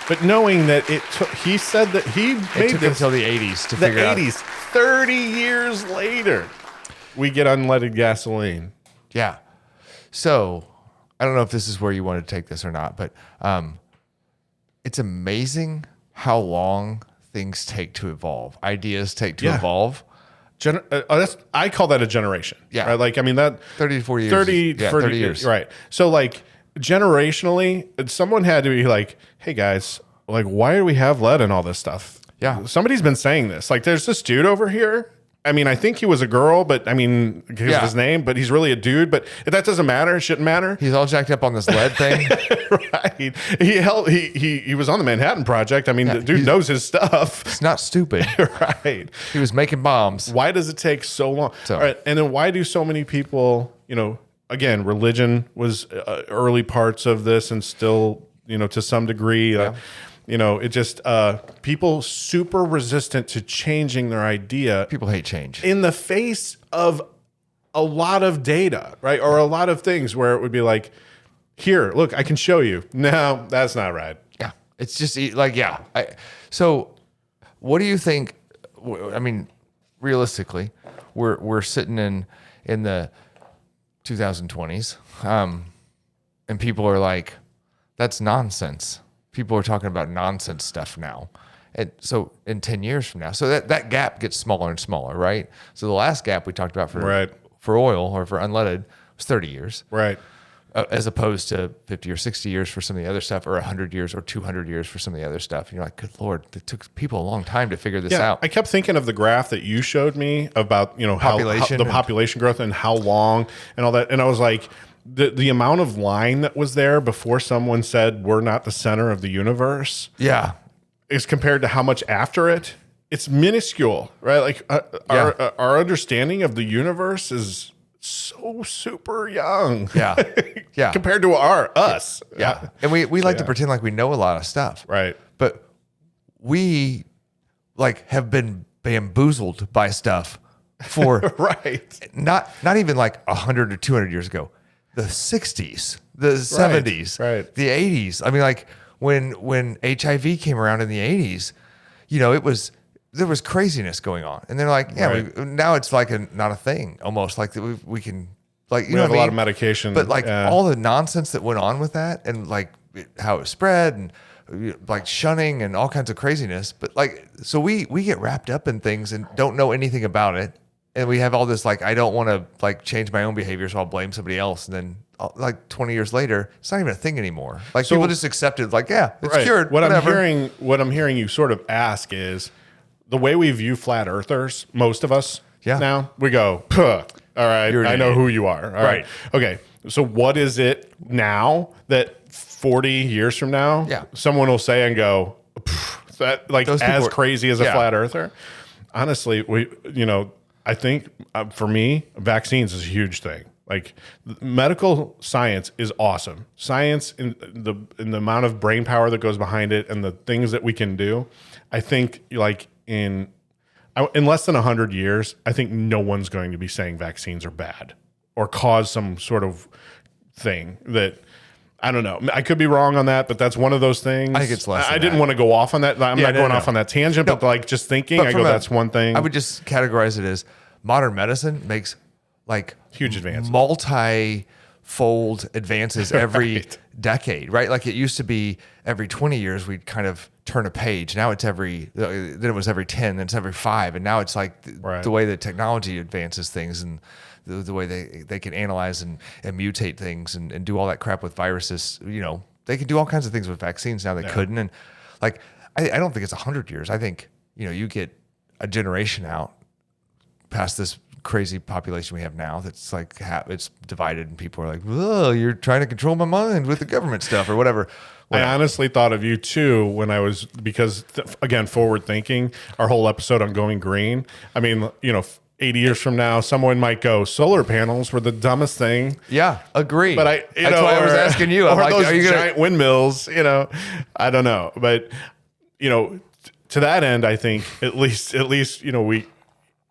But knowing that it took, he said that he It made took him this until the 80s to the figure out. 80s. 30 years later, we get unleaded gasoline. Yeah. So I don't know if this is where you want to take this or not, but it's amazing how long things take to evolve. Ideas take to Yeah. evolve. I call that a generation. Yeah. Right? Like, I mean, that 30 to 40 years. 30, Yeah, 30 years. Right. So, like, generationally, someone had to be like, hey, guys, like, why do we have lead in all this stuff? Yeah. Somebody's been saying this. Like, there's this dude over here. I mean, I think he was a girl, but I mean, because of Yeah. his name, but he's really a dude. But that doesn't matter. It shouldn't matter. He's all jacked up on this lead thing. Right. He was on the Manhattan Project. I mean, the dude he's- knows his stuff. It's not stupid. Right. He was making bombs. Why does it take so long? So- All right. And then why do so many people, again, religion was early parts of this and still, to some degree, it just, people super resistant to changing their idea People hate change. in the face of a lot of data, right? Or a lot of things where it would be like, here, look, I can show you. No, that's not right. Yeah. It's just like, yeah. So what do you think? I mean, realistically, we're sitting in the 2020s, and people are like, that's nonsense. People are talking about nonsense stuff now. And so in 10 years from now, so that gap gets smaller and smaller, right? So the last gap we talked about for oil or for unleaded was 30 years. Right. As opposed to 50 or 60 years for some of the other stuff, or 100 years or 200 years for some of the other stuff. And you're like, good Lord, it took people a long time to figure this out. I kept thinking of the graph that you showed me about, how Population the and- population growth and how long and all that. And I was like, the amount of line that was there before someone said we're not the center of the universe Yeah. is compared to how much after it. It's minuscule, right? Like our understanding of the universe is so super young. Yeah. Yeah. compared to us. Yeah. And we like to pretend like we know a lot of stuff. Right. But we like have been bamboozled by stuff for Right. not even like 100 or 200 years ago. The 60s, the 70s, right. the 80s. I mean, like when HIV came around in the 80s, there was craziness going on. And they're like, yeah, Right. now it's like not a thing almost, like we can, like, We have a lot of medication. But like all the nonsense that went on with that, and like how it spread, and like shunning and all kinds of craziness. But like, so we get wrapped up in things and don't know anything about it. And we have all this, like, I don't want to like change my own behavior, so I'll blame somebody else. And then like 20 years later, it's not even a thing anymore. Like So- people just accepted, like, yeah, it's Right. cured. What whatever. I'm hearing you sort of ask is the way we view flat earthers, most of us Yeah. now, we go, "Puh, all right, You're an I know idiot." who you are. All right. Okay. So what is it now that 40 years from now, Yeah. someone will say and go, "Pff, that like Those as people are- crazy as a yeah. flat earther? Honestly, I think for me, vaccines is a huge thing. Like medical science is awesome. Science in the amount of brain power that goes behind it and the things that we can do. I think like in less than 100 years, I think no one's going to be saying vaccines are bad or cause some sort of thing that I don't know. I could be wrong on that, but that's one of those things. I think it's less I than didn't that. want to go off on that. I'm Yeah, not no, going no. off on that tangent, but like just thinking, But I from go, a- that's one thing. I would just categorize it as modern medicine makes like Huge advances. multi-fold advances every Right. decade, right? Like it used to be every 20 years we'd kind of turn a page. Now it's then it was every 10, then it's every 5, and now it's like Right. the way that technology advances things and the way they can analyze and mutate things and do all that crap with viruses. They can do all kinds of things with vaccines now they couldn't. And like I don't think it's 100 years. I think you get a generation out past this crazy population we have now that's like it's divided and people are like, oh, you're trying to control my mind with the government stuff or whatever. I honestly thought of you too when I was, because again, forward thinking, our whole episode on going green. I mean, 80 years from now, someone might go, solar panels were the dumbest thing. Yeah, agree. But that's why I was asking you. I'm or like, those are you giant windmills, I don't know. But, to that end, I think at least,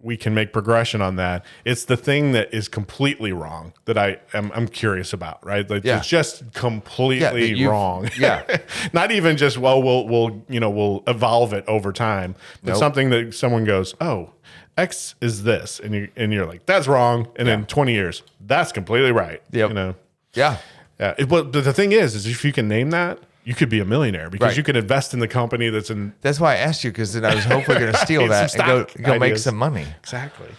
we can make progression on that. It's the thing that is completely wrong that I'm curious about, right? Like it's just completely wrong. Yeah. Not even just, well, we'll evolve it over time, but something that someone goes, oh, X is this. And you're like, that's wrong. And in 20 years, that's completely right. Yep. Yeah. But the thing is if you can name that, you could be a millionaire because you could invest in the company that's in. That's why I asked you, because then I was hopefully going to steal that and go make some money. Exactly.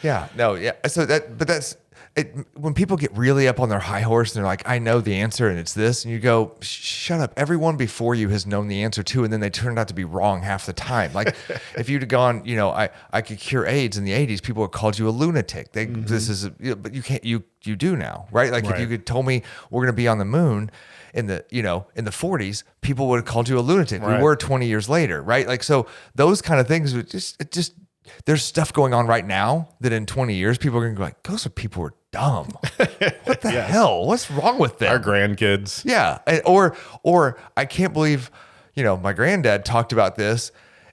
Yeah. No. Yeah. So that's it. When people get really up on their high horse and they're like, I know the answer and it's this, and you go, shut up. Everyone before you has known the answer too, and then they turned out to be wrong half the time. Like if you'd have gone, I could cure AIDS in the 80s, people would have called you a lunatic. This is, but you can't. You do now, right? Like if you could told me we're going to be on the moon in the 40s, people would have called you a lunatic. Right. We were 20 years later, right? Like, so those kind of things would just there's stuff going on right now that in 20 years people are going to go like, those people were dumb. What the hell? What's wrong with them? Our grandkids. Yeah. Or I can't believe, my granddad talked about this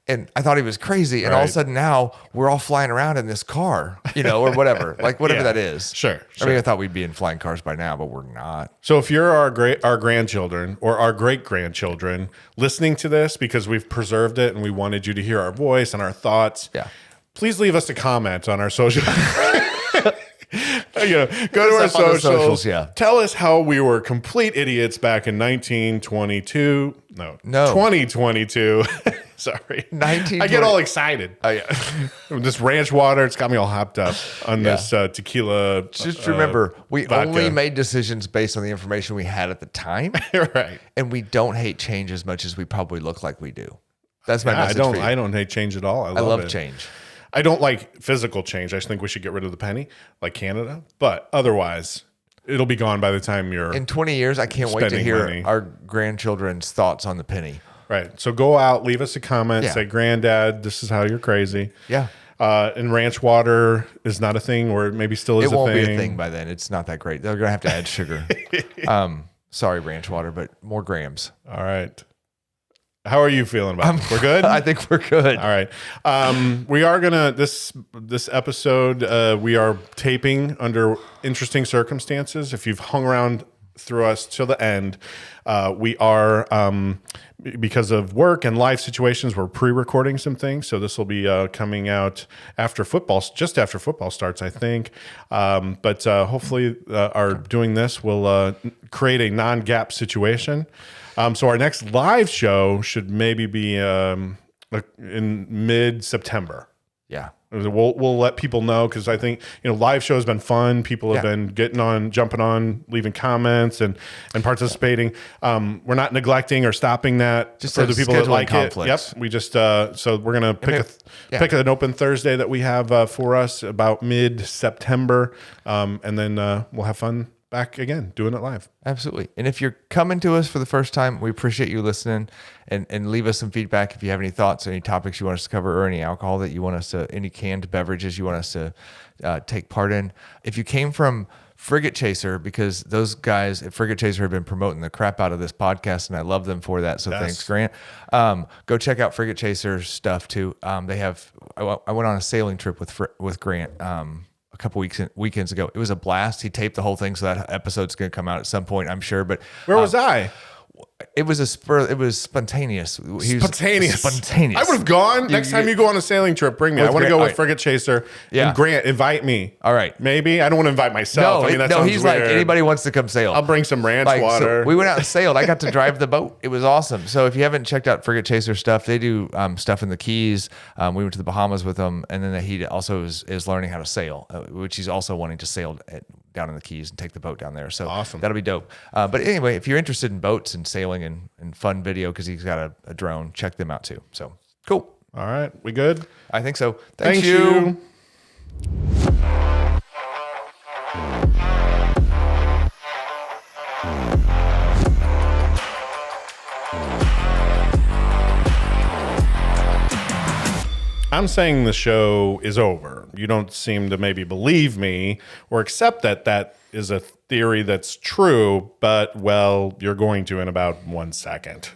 and I thought he was crazy. And all of a sudden now we're all flying around in this car, or whatever, like whatever that is. Sure. I mean, I thought we'd be in flying cars by now, but we're not. So if you're our grandchildren or our great grandchildren listening to this, because we've preserved it and we wanted you to hear our voice and our thoughts, please leave us a comment on our social. Go to our socials. Tell us how we were complete idiots back in 1922. No. 2022. Sorry. I get all excited. Oh, yeah. This ranch water, it's got me all hopped up on this tequila. Just remember, we vodka. only made decisions based on the information we had at the time. Right. And we don't hate change as much as we probably look like we do. That's my message for you. I don't hate change at all. I love change. I don't like physical change. I just think we should get rid of the penny, like Canada. But otherwise, it'll be gone by the time you're in 20 years. I can't wait to hear money. Our grandchildren's thoughts on the penny. Right. So go out, leave us a comment, say, Granddad, this is how you're crazy. Yeah. And ranch water is not a thing, or maybe still is a thing. It won't be a thing by then. It's not that great. They're going to have to add sugar. Sorry, ranch water, but more grams. All right. How are you feeling about it? We're good? I think we're good. All right. We are going to, this episode, we are taping under interesting circumstances. If you've hung around through us till the end, we are, because of work and life situations, we're pre-recording some things. So this will be coming out just after football starts, I think. But hopefully our doing this will create a non-gap situation. So our next live show should maybe be in mid-September. Yeah. We'll let people know, because I think live show has been fun. People have been jumping on, leaving comments and participating. We're not neglecting or stopping that just for the people that like conflicts. Yep. We just so we're gonna pick an open Thursday that we have for us about mid-September, and then we'll have fun back again doing it live. Absolutely. And if you're coming to us for the first time, we appreciate you listening, and leave us some feedback if you have any thoughts, any topics you want us to cover, or any alcohol that you want us to, any canned beverages you want us to take part in. If you came from Frigate Chaser, because those guys at Frigate Chaser have been promoting the crap out of this podcast, and I love them for that. So thanks, Grant. Go check out Frigate Chaser stuff too. They have, I went on a sailing trip with Grant, a couple weekends ago. It was a blast. He taped the whole thing, so that episode's going to come out at some point, I'm sure. But where was I? It was spontaneous. Spontaneous. Spontaneous. I would have gone. Next time you go on a sailing trip, bring me. I want to go with Frigate Chaser. Yeah. And Grant, invite me. All right. Maybe. I don't want to invite myself. That sounds he's weird. like, anybody wants to come sail. I'll bring some ranch water. So we went out and sailed. I got to drive the boat. It was awesome. So if you haven't checked out Frigate Chaser stuff, they do stuff in the Keys. We went to the Bahamas with them, and then he also is learning how to sail, which he's also wanting to sail down in the Keys and take the boat down there. So awesome. That'll be dope. But anyway, if you're interested in boats and sailing and fun video, because he's got a drone, check them out too. So cool. All right. We good? I think so. Thank you. I'm saying the show is over. You don't seem to maybe believe me or accept that that is a theory that's true, but, well, you're going to in about 1 second.